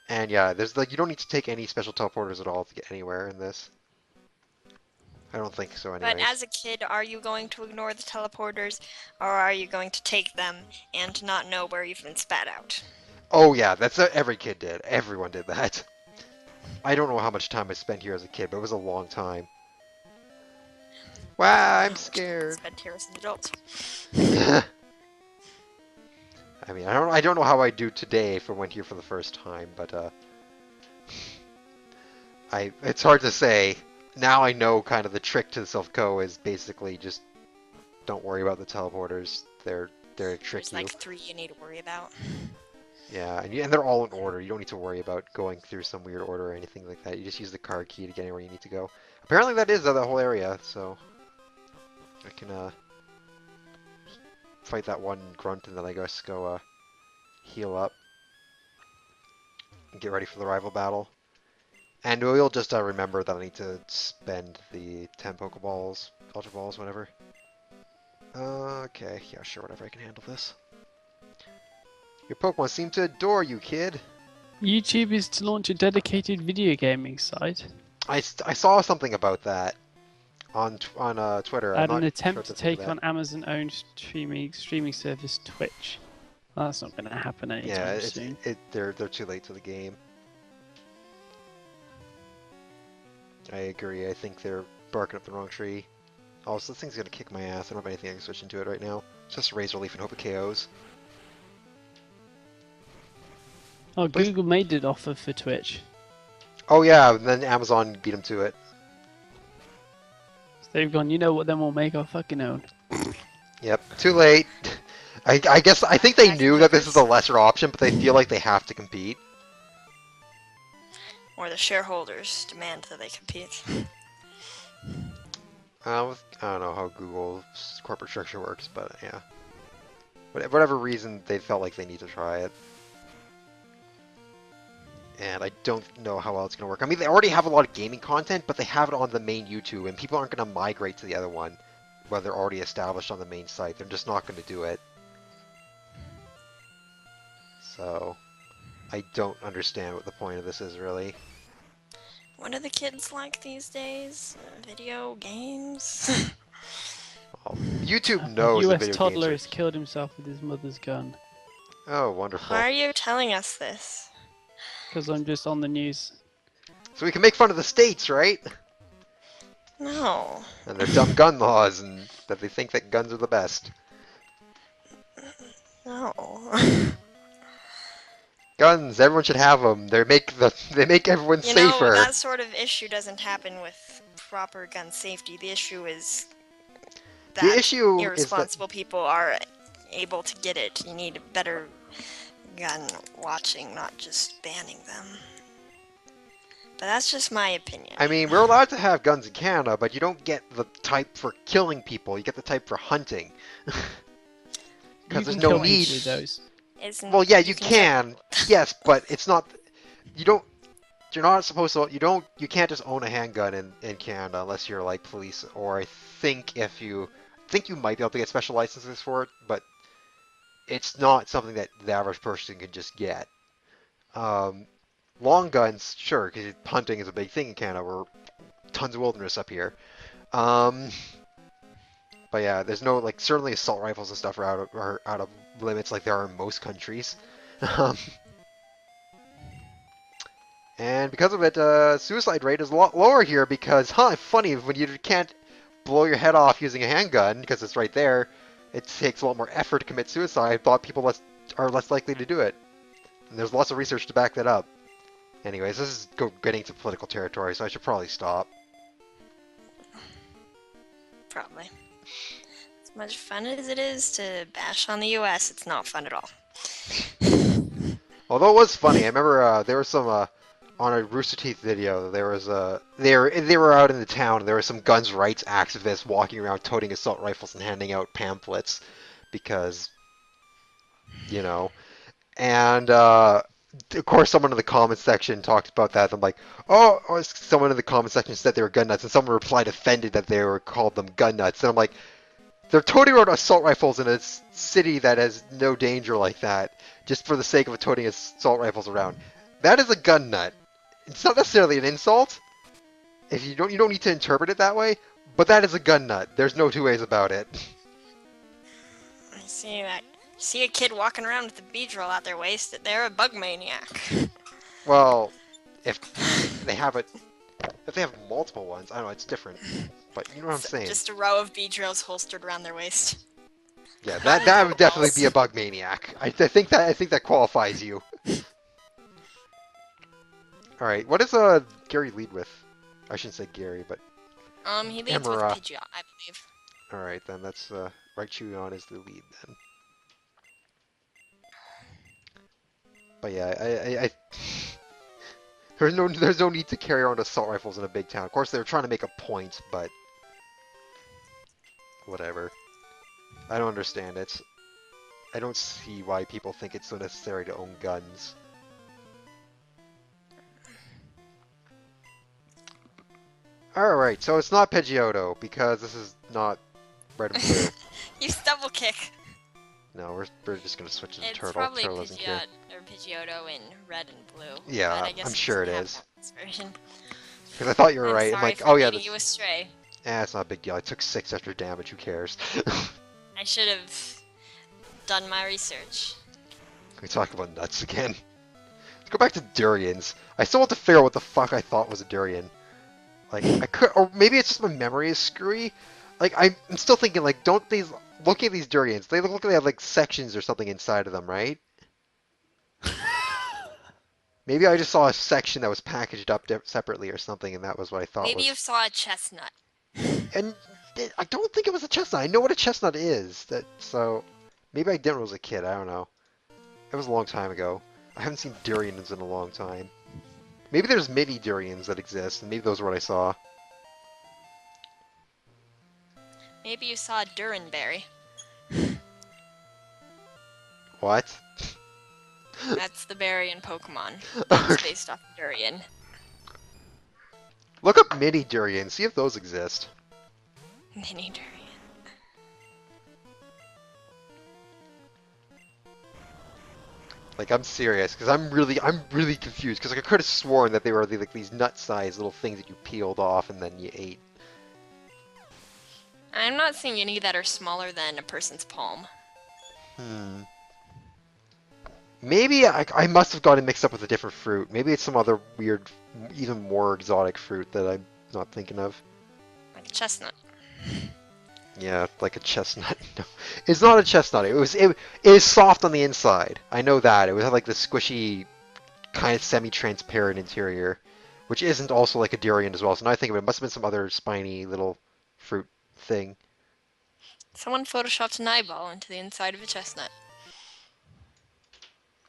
And yeah, there's like you don't need to take any special teleporters at all to get anywhere in this. I don't think so anyway. But as a kid, are you going to ignore the teleporters, or are you going to take them and not know where you've been spat out? Oh yeah, that's what every kid did. Everyone did that. I don't know how much time I spent here as a kid, but it was a long time. Wow, I'm scared. Spent here as an adult. I mean, I don't know how I do today if I went here for the first time, but it's hard to say. Now I know kind of the trick to the Silph is basically just don't worry about the teleporters. They're to trick There's you. like 3 you need to worry about. Yeah, and they're all in order. You don't need to worry about going through some weird order or anything like that. You just use the card key to get anywhere you need to go. Apparently that is the whole area, so I can fight that one grunt and then I guess go heal up and get ready for the rival battle. And we'll just remember that I need to spend the 10 Pokeballs, Ultra Balls, whatever. Okay, yeah, sure, whatever, I can handle this. Your Pokemon seem to adore you, kid. YouTube is to launch a dedicated video gaming site I saw something about that on Twitter. I'm at not an attempt sure to if take that. on Amazon-owned streaming service Twitch. That's not going to happen anytime Yeah, soon. they're too late to the game. I agree. I think they're barking up the wrong tree. Oh, so this thing's gonna kick my ass. I don't have anything I can switch into it right now. Just Razor Leaf and hope it KOs. Oh, Please- Google made an offer for Twitch. Oh yeah, and then Amazon beat him to it. So they've gone, you know what, then we'll make our fucking own. Yep, too late. I think they knew that this is a lesser option, but they feel like they have to compete. Or the shareholders demand that they compete. I don't know how Google's corporate structure works, but yeah. Whatever reason, they felt like they need to try it. And I don't know how well it's going to work. I mean, they already have a lot of gaming content, but they have it on the main YouTube, and people aren't going to migrate to the other one when they're already established on the main site. They're just not going to do it. So, I don't understand what the point of this is, really. What are the kids like these days? Video games? Well, YouTube knows A that US video toddler games has killed himself with his mother's gun. are... Oh, wonderful. Why are you telling us this? Because I'm just on the news. So we can make fun of the states, right? No. And their dumb gun laws, and that they think that guns are the best. No. Guns, everyone should have them. They make everyone You know, safer. that sort of issue doesn't happen with proper gun safety. The issue is that The issue is that irresponsible people are able to get it. You need better gun watching, not just banning them. But that's just my opinion. I mean, we're allowed to have guns in Canada, but you don't get the type for killing people. You get the type for hunting. You Because there's can no kill need. people with those. Isn't- Well, yeah, you check- can. Yes, but it's not. You don't. You're not supposed to. You don't. You can't just own a handgun in Canada unless you're like police. Or I think if you think you might be able to get special licenses for it, but it's not something that the average person can just get. Um, long guns, sure, because hunting is a big thing in Canada. We're tons of wilderness up here. Um, but yeah, there's no like certainly assault rifles and stuff are out of limits like there are in most countries. Um, and because of it, suicide rate is a lot lower here because, funny, when you can't blow your head off using a handgun because it's right there, it takes a lot more effort to commit suicide. I thought people are less likely to do it. And there's lots of research to back that up. Anyways, this is getting to political territory, so I should probably stop. Probably. As much fun as it is to bash on the U.S., it's not fun at all. Although it was funny, I remember there was some on a Rooster Teeth video. There was they were out in the town. And there were some guns rights activists walking around toting assault rifles and handing out pamphlets because, you know, and of course someone in the comment section talked about that. I'm like, oh, someone in the comment section said they were gun nuts, and someone replied offended that they were called them gun nuts. And I'm like, they're toting around assault rifles in a city that has no danger like that, just for the sake of toting assault rifles around. That is a gun nut. It's not necessarily an insult. If you don't need to interpret it that way, but that is a gun nut. There's no two ways about it. I see that. See a kid walking around with a Beedrill at their waist, they're a bug maniac. Well, if they have multiple ones, I don't know, it's different. But you know what I'm saying. Just a row of Beedrills holstered around their waist. Yeah, that would definitely be a bug maniac. I think that qualifies you. All right, what does Gary lead with? I shouldn't say Gary, but He leads with Emera. Pidgeot, I believe. all right then. That's Raichuyon is the lead then. But yeah, I there's no need to carry around assault rifles in a big town. Of course, they're trying to make a point, but whatever. I don't understand it. I don't see why people think it's so necessary to own guns. Alright, so it's not Pidgeotto, because this is not red and blue. You double kick. No, we're just gonna switch to the It's turtle. probably Turtle doesn't care. Pidgeotto in red and blue. Yeah, but I guess I'm it sure it doesn't have is. this version. Because I thought you were I'm right. I'm sorry like, for oh yeah, leading this... you astray. it's not a big deal. I took 6 extra damage. Who cares? I should have done my research. We talk about nuts again. Let's go back to durians. I still want to figure out what the fuck I thought was a durian. Like, I could, or maybe it's just my memory is screwy. Like, I'm still thinking, like, don't these, look at these durians. They look like they have, like, sections or something inside of them, right? Maybe I just saw a section that was packaged up separately or something, and that was what I thought Maybe was... you saw a chestnut. And I don't think it was a chestnut. I know what a chestnut is. So, maybe I didn't when I was a kid. I don't know. It was a long time ago. I haven't seen durians in a long time. Maybe there's mini durians that exist, and maybe those are what I saw. Maybe you saw a Duranberry. What? That's the berry in Pokemon. It's based off of durian. Look up mini durians. See if those exist. Mini durian. Like, I'm serious, because I'm really confused, because like, I could have sworn that they were like these nut-sized little things that you peeled off and then you ate. I'm not seeing any that are smaller than a person's palm. Maybe I must have gotten mixed up with a different fruit. Maybe it's some other weird, even more exotic fruit that I'm not thinking of. Like a chestnut. Yeah, like a chestnut. No, it's not a chestnut. It is soft on the inside. I know that. It would have like the squishy, kind of semi-transparent interior, which isn't also like a durian as well. So now I think of it, it must have been some other spiny little fruit thing. Someone photoshopped an eyeball into the inside of a chestnut.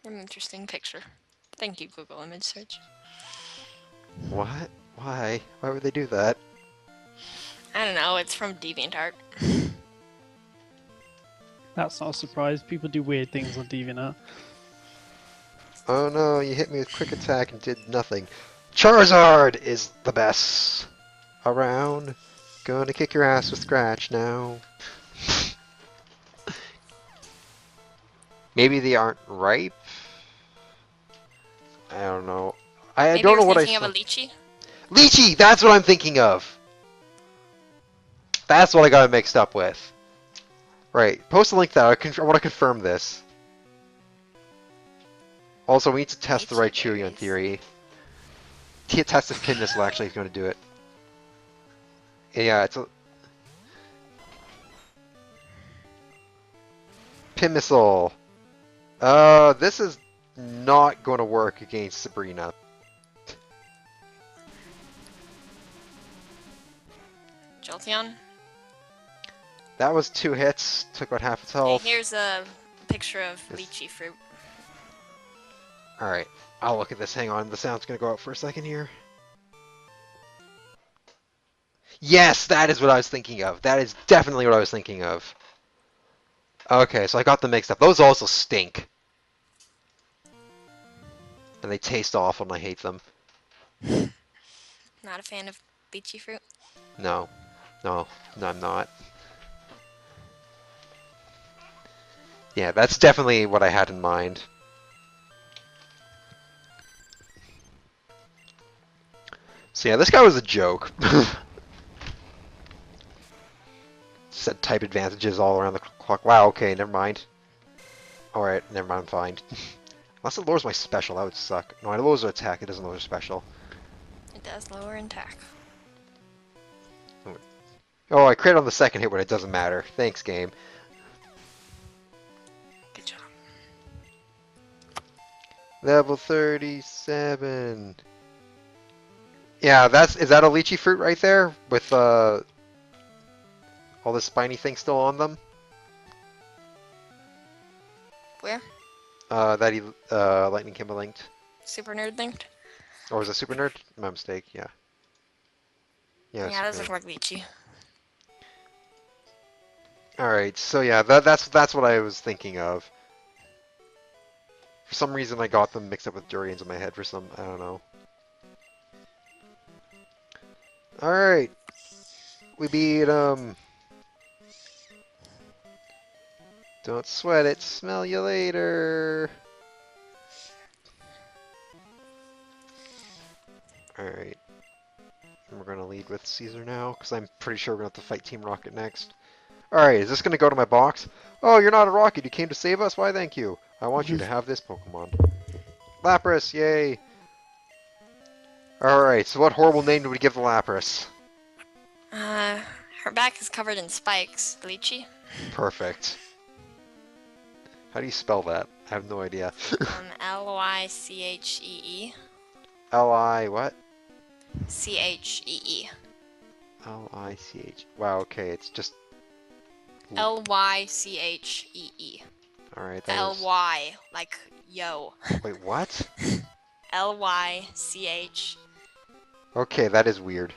An interesting picture. Thank you, Google Image Search. What? Why? Why would they do that? I don't know, it's from DeviantArt. That's not a surprise. People do weird things on DeviantArt. Oh no, you hit me with quick attack and did nothing. Charizard is the best around. Gonna kick your ass with Scratch now. Maybe they aren't ripe. I don't know. I Maybe don't you're know what I thinking saw. of a lychee. Lychee! That's what I'm thinking of! That's what I got it mixed up with. Right. Post a link there. I want to confirm this. Also, we need to test the Lychee Raichuyan berries. theory. Test if Pin Missile actually is going to do it. Yeah, it's a... Pin Missile! This is not going to work against Sabrina. Jolteon. That was 2 hits, took about half its Hey, health. here's a picture of Yes. lychee fruit. Alright, I'll look at this. Hang on, the sound's gonna go out for a second here. Yes, that is what I was thinking of. That is definitely what I was thinking of. Okay, so I got them mixed up. Those also stink. And they taste awful and I hate them. Not a fan of lychee fruit. No. No, I'm not. Yeah, that's definitely what I had in mind. So yeah, this guy was a joke. Set type advantages all around the clock. Wow, okay, never mind. Alright, never mind, I'm fine. Unless it lowers my special, that would suck. No, it lowers the attack, it doesn't lower special. It does lower in attack. Oh, I crit on the second hit, but it doesn't matter. Thanks, game. Good job. Level 37. Yeah, is that a lychee fruit right there? With all the spiny things still on them? Where? That he Lightning Kimba linked. Super nerd linked? Or was it Super Nerd? My mistake, yeah. Yeah, Yeah, those Super look like lychee. Alright, so yeah, that's what I was thinking of. For some reason I got them mixed up with durians in my head I don't know. Alright. We beat Don't sweat it, smell you later. Alright. We're gonna lead with Caesar now, because I'm pretty sure we're gonna have to fight Team Rocket next. Alright, is this gonna go to my box? Oh, you're not a rocket, you came to save us? Why, thank you. I want you to have this Pokemon. Lapras, yay! Alright, so what horrible name do we give the Lapras? Her back is covered in spikes. Lychee? Perfect. How do you spell that? I have no idea. Lychee. L-I what? Chee. L-I-C-H. Wow, okay, it's just... Lychee. Alright, that is... Ly, like yo. Wait, what? Lych. Okay, that is weird.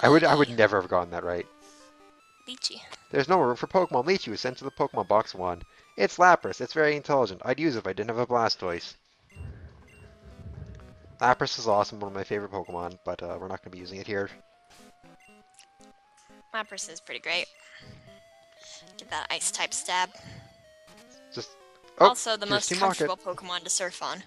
I would never have gotten that right. Lychee. There's no room for Pokemon. Lychee was sent to the Pokemon box 1. It's Lapras. It's very intelligent. I'd use it if I didn't have a Blastoise. Lapras is awesome, one of my favorite Pokemon, but we're not going to be using it here. Lapras is pretty great. Get that ice type stab. Just... Oh, Also, the here's most Team Rocket. comfortable Pokemon to surf on.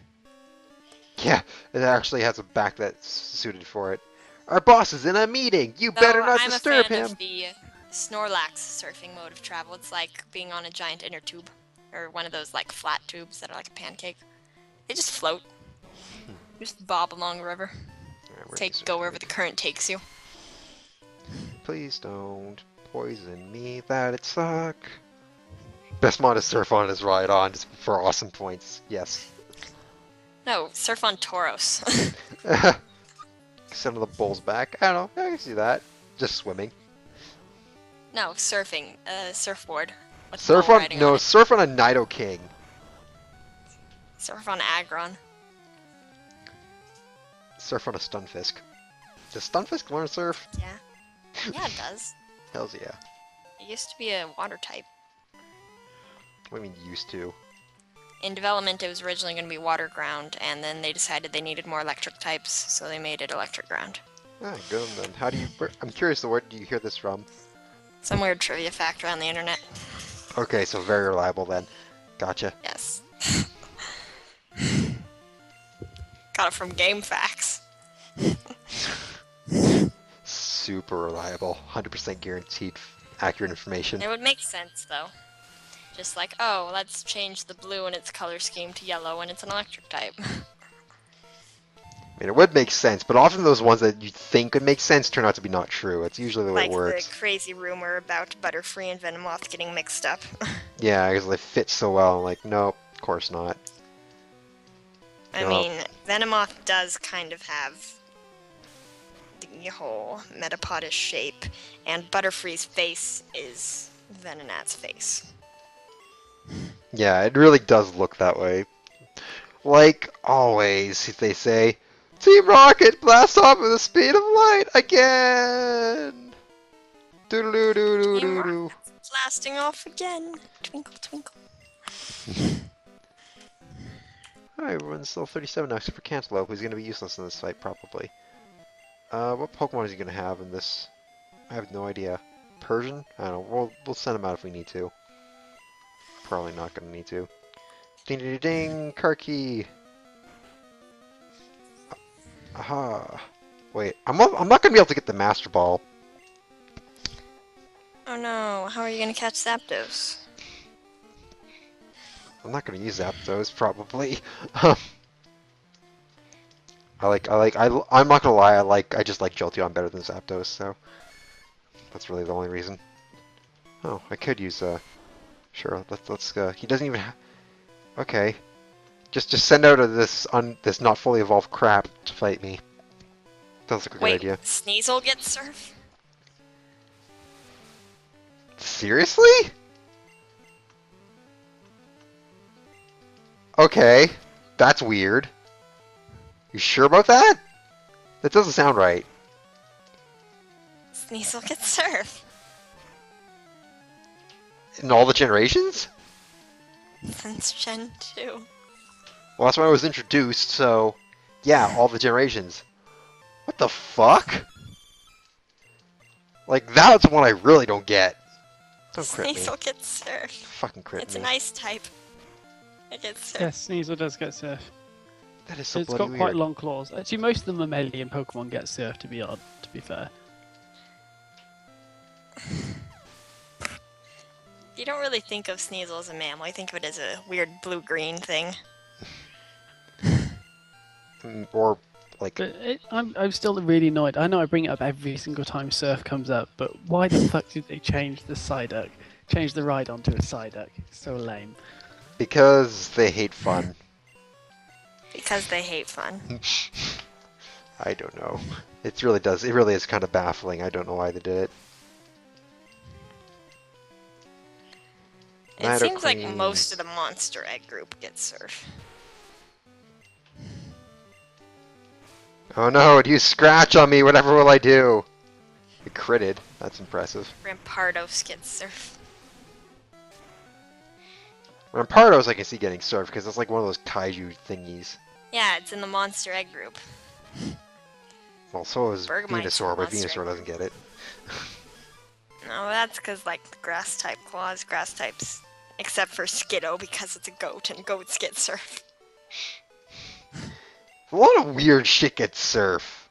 Yeah, it actually has a back that's suited for it. Our boss is in a meeting! You better not I'm disturb a fan him! of the Snorlax surfing mode of travel. It's like being on a giant inner tube. Or one of those like flat tubes that are like a pancake. They just float. Just bob along the river. Alright, Go wherever the current takes you. Please don't poison me, that'd suck. Best mod is Surf On is Ride On, just for awesome points. Yes. No, surf on Tauros. Send the bulls back. I don't know, I can see that. Just swimming. No, surfing. Surfboard. with Surf bull on, riding no, it. surf on a Nidoking. Surf on Aggron. Surf on a Stunfisk. Does Stunfisk learn surf? Yeah. Yeah, it does. Hells yeah. It used to be a water type. What do you mean used to? In development, it was originally going to be water ground, and then they decided they needed more electric types, so they made it electric ground. Ah, good on them. How do you... I'm curious, where do you hear this from? Some weird trivia fact around the internet. Okay, so very reliable then. Gotcha. Yes. Got it from GameFAQs. Super reliable, 100% guaranteed accurate information. It would make sense, though. Just like, oh, let's change the blue in its color scheme to yellow when it's an electric type. I mean, it would make sense, but often those ones that you think would make sense turn out to be not true. It's usually the way Like it works. the crazy rumor about Butterfree and Venomoth getting mixed up. Yeah, because they fit so well. I'm like, nope, of course not. I No. mean, Venomoth does kind of have the whole Metapodish shape, and Butterfree's face is Venonat's face. Yeah, it really does look that way. Like always, they say, Team Rocket blasts off with the speed of light again! Doo-doo-doo-doo-doo-doo. Team Rocket's blasting off again. Twinkle, twinkle. Alright, everyone's still 37 now, except for Cantaloupe, who's going to be useless in this fight, probably. What Pokemon is he going to have in this? I have no idea. Persian? I don't know. We'll send him out if we need to. Probably not going to need to. Ding ding ding! Karki! Aha! Wait, I'm not going to be able to get the Master Ball. Oh no, how are you gonna catch Zapdos? I'm not going to use Zapdos, probably. I'm not gonna lie, I just like Jolteon better than Zapdos, so that's really the only reason. Oh, I could use sure, let's he doesn't even okay. Just send out this not fully evolved crap to fight me. Sounds like a good Wait, idea. Sneasel gets Surf? Seriously? Okay, that's weird. You sure about that? That doesn't sound right. Sneasel gets Surf. In all the generations? Since Gen 2. Well, that's when I was introduced, so yeah, all the generations. What the fuck? Like, that's one I really don't get. Don't crit me. Sneasel gets Surf. Fucking crit It's me. an ice type. It gets Surf. Yes, Sneasel does get Surf. That is so It's bloody got weird. quite long claws. Actually, most of the mammalian Pokemon get Surf, to be odd, to be fair. You don't really think of Sneasel as a mammal. You think of it as a weird blue-green thing. Or, like, But I'm still really annoyed. I know I bring it up every single time Surf comes up, but why the fuck did they change the Psyduck? Change the Rhydon to a Psyduck? It's so lame. because they hate fun. Because they hate fun. I don't know. It really is kind of baffling. I don't know why they did it. It seems like Nidoqueen. most of the Monster Egg group gets Surf. Oh no, do you scratch on me? Whatever will I do? I critted. That's impressive. Rampardos gets Surf. Rampardos I can see getting surfed because it's like one of those kaiju thingies. Yeah, it's in the Monster Egg group. Well, so is Bergmite's Venusaur, but monster. Venusaur doesn't get it. No, that's because, like, the Grass-type claws, Grass types. Except for Skiddo, because it's a goat, and goats get Surf. A lot of weird shit gets surf.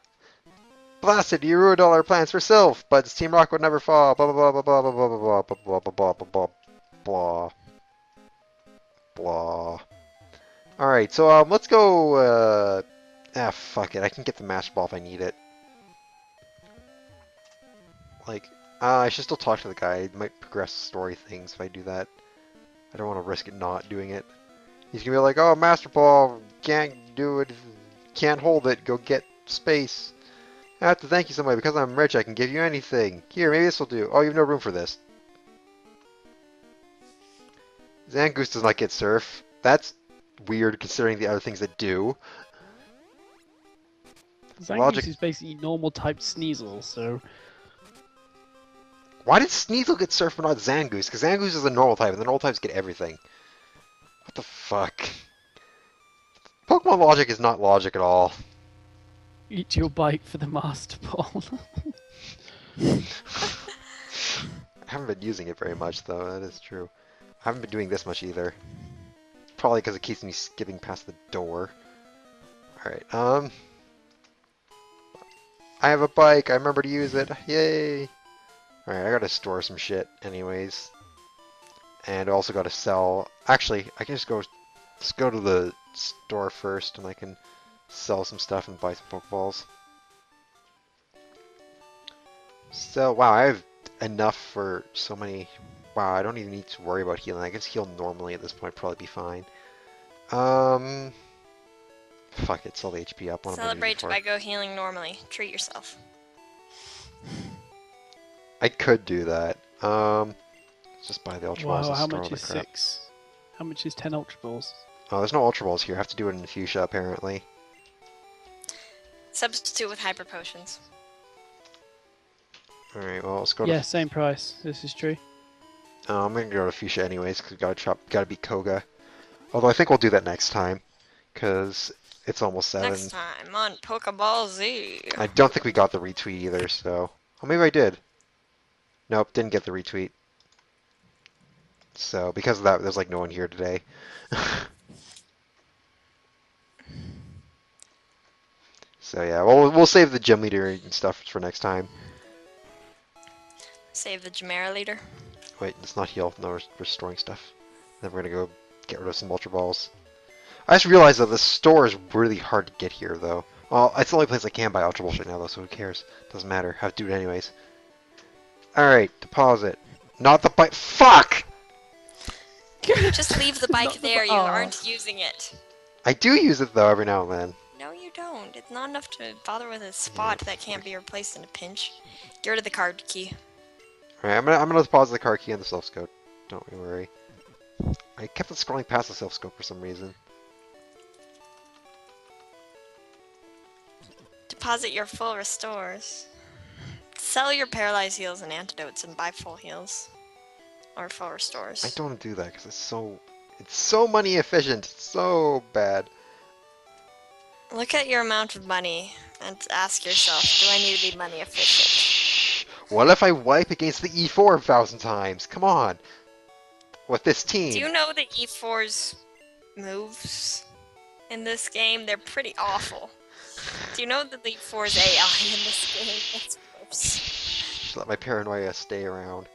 Blasted, you ruined all our plans for Sylph, but Team Rock would never fall. Blah blah blah blah blah blah blah blah blah blah blah blah blah blah blah. Alright, so let's go fuck it, I can get the Master Ball if I need it. Like, I should still talk to the guy. It might progress story things if I do that. I don't want to risk it not doing it. He's gonna be like, oh, Master Ball, can't do it, can't hold it, go get space. I have to thank you somebody, because I'm rich, I can give you anything. Here, maybe this will do. Oh, you have no room for this. Zangoose does not get Surf. That's weird, considering the other things that do. Zangoose Logic- is basically normal type Sneasel, so Why did Sneasel get Surf but not Zangoose? Because Zangoose is a normal type, and the normal types get everything. What the fuck? Pokemon logic is not logic at all. eat your bike for the Master Ball. I haven't been using it very much, though. That is true. I haven't been doing this much either. Probably because it keeps me skipping past the door. Alright, I have a bike. I remember to use it. Yay! Alright, I gotta store some shit anyways. And I also gotta sell... Actually, I can just go to the store first and I can sell some stuff and buy some Pokeballs. So, wow, I have enough for so many... Wow, I don't even need to worry about healing. I can just heal normally at this point, probably be fine. Fuck it, sell the HP up. What am I gonna do Celebrate for? by go healing normally. Treat yourself. I could do that. Let's just buy the Ultra Balls Wow, and how store much all is the crap. 6? How much is 10 Ultra Balls? Oh, there's no Ultra Balls here. I have to do it in Fuchsia, apparently. Substitute with hyper potions. Alright, well, let's go Yeah, to... same price. This is true. I'm gonna go to Fuchsia anyways, because gotta beat Koga. Although I think we'll do that next time, because it's almost 7. Next time on Pokeball Z. I don't think we got the retweet either, so... Oh, maybe I did. Nope, didn't get the retweet. So, because of that, there's like no one here today. So yeah, well, we'll save the gym leader and stuff for next time. Save the Chimera leader. Wait, let's not heal. No, we're restoring stuff. Then we're gonna go get rid of some Ultra Balls. I just realized that the store is really hard to get here, though. Well, it's the only place I can buy Ultra Balls right now, though, so who cares? Doesn't matter. Have to do it anyways. Alright, deposit. Not the bike. Fuck! Just leave the bike Not the there. You Aw. aren't using it. I do use it, though, every now and then. No, you don't. It's not enough to bother with a spot that can't be replaced in a pinch. Get rid of the card key. Alright, I'm gonna deposit the car key and the self scope. Don't you worry. I kept on scrolling past the self scope for some reason. Deposit your full restores. Sell your paralyzed heals and antidotes and buy full heals. Or full restores. I don't want to do that because it's so money efficient. It's so bad. Look at your amount of money and ask yourself, do I need to be money efficient? What if I wipe against the E4 1,000 times? Come on. With this team. Do you know that E4's moves in this game? They're pretty awful. Do you know that the E4's AI in this game? It's worse. Just let my paranoia stay around.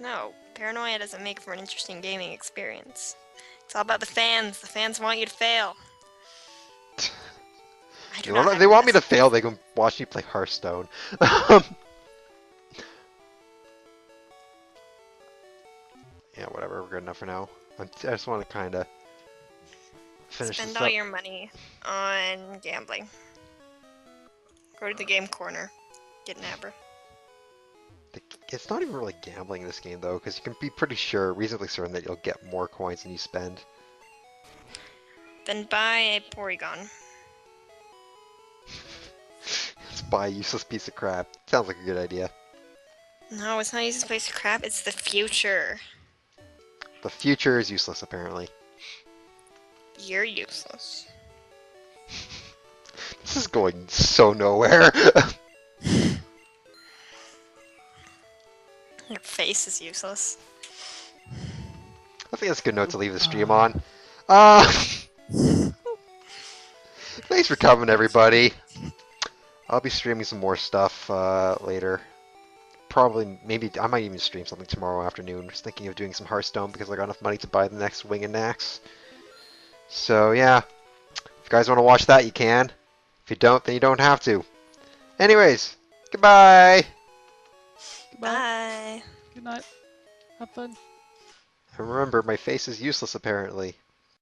No, paranoia doesn't make for an interesting gaming experience. It's all about the fans. The fans want you to fail. I do not have They want me to this- fail, they can watch me play Hearthstone. Yeah, whatever, we're good enough for now. I just want to kind of finish Spend this all up. your money on gambling. Go to the game corner. Get an Abra. It's not even really gambling in this game, though, because you can be pretty sure, reasonably certain that you'll get more coins than you spend. Then buy a Porygon. Just buy a useless piece of crap. Sounds like a good idea. No, it's not useless place of crap. It's the future. The future is useless, apparently. You're useless. This is going so nowhere. Your face is useless. I think that's a good note to leave the stream on. Thanks for coming, everybody. I'll be streaming some more stuff later. Probably, maybe, I might even stream something tomorrow afternoon. Just thinking of doing some Hearthstone because I got enough money to buy the next Wing and Nax. So, yeah. If you guys want to watch that, you can. If you don't, then you don't have to. Anyways, goodbye! Bye. Good night. Have fun. And remember, my face is useless, apparently.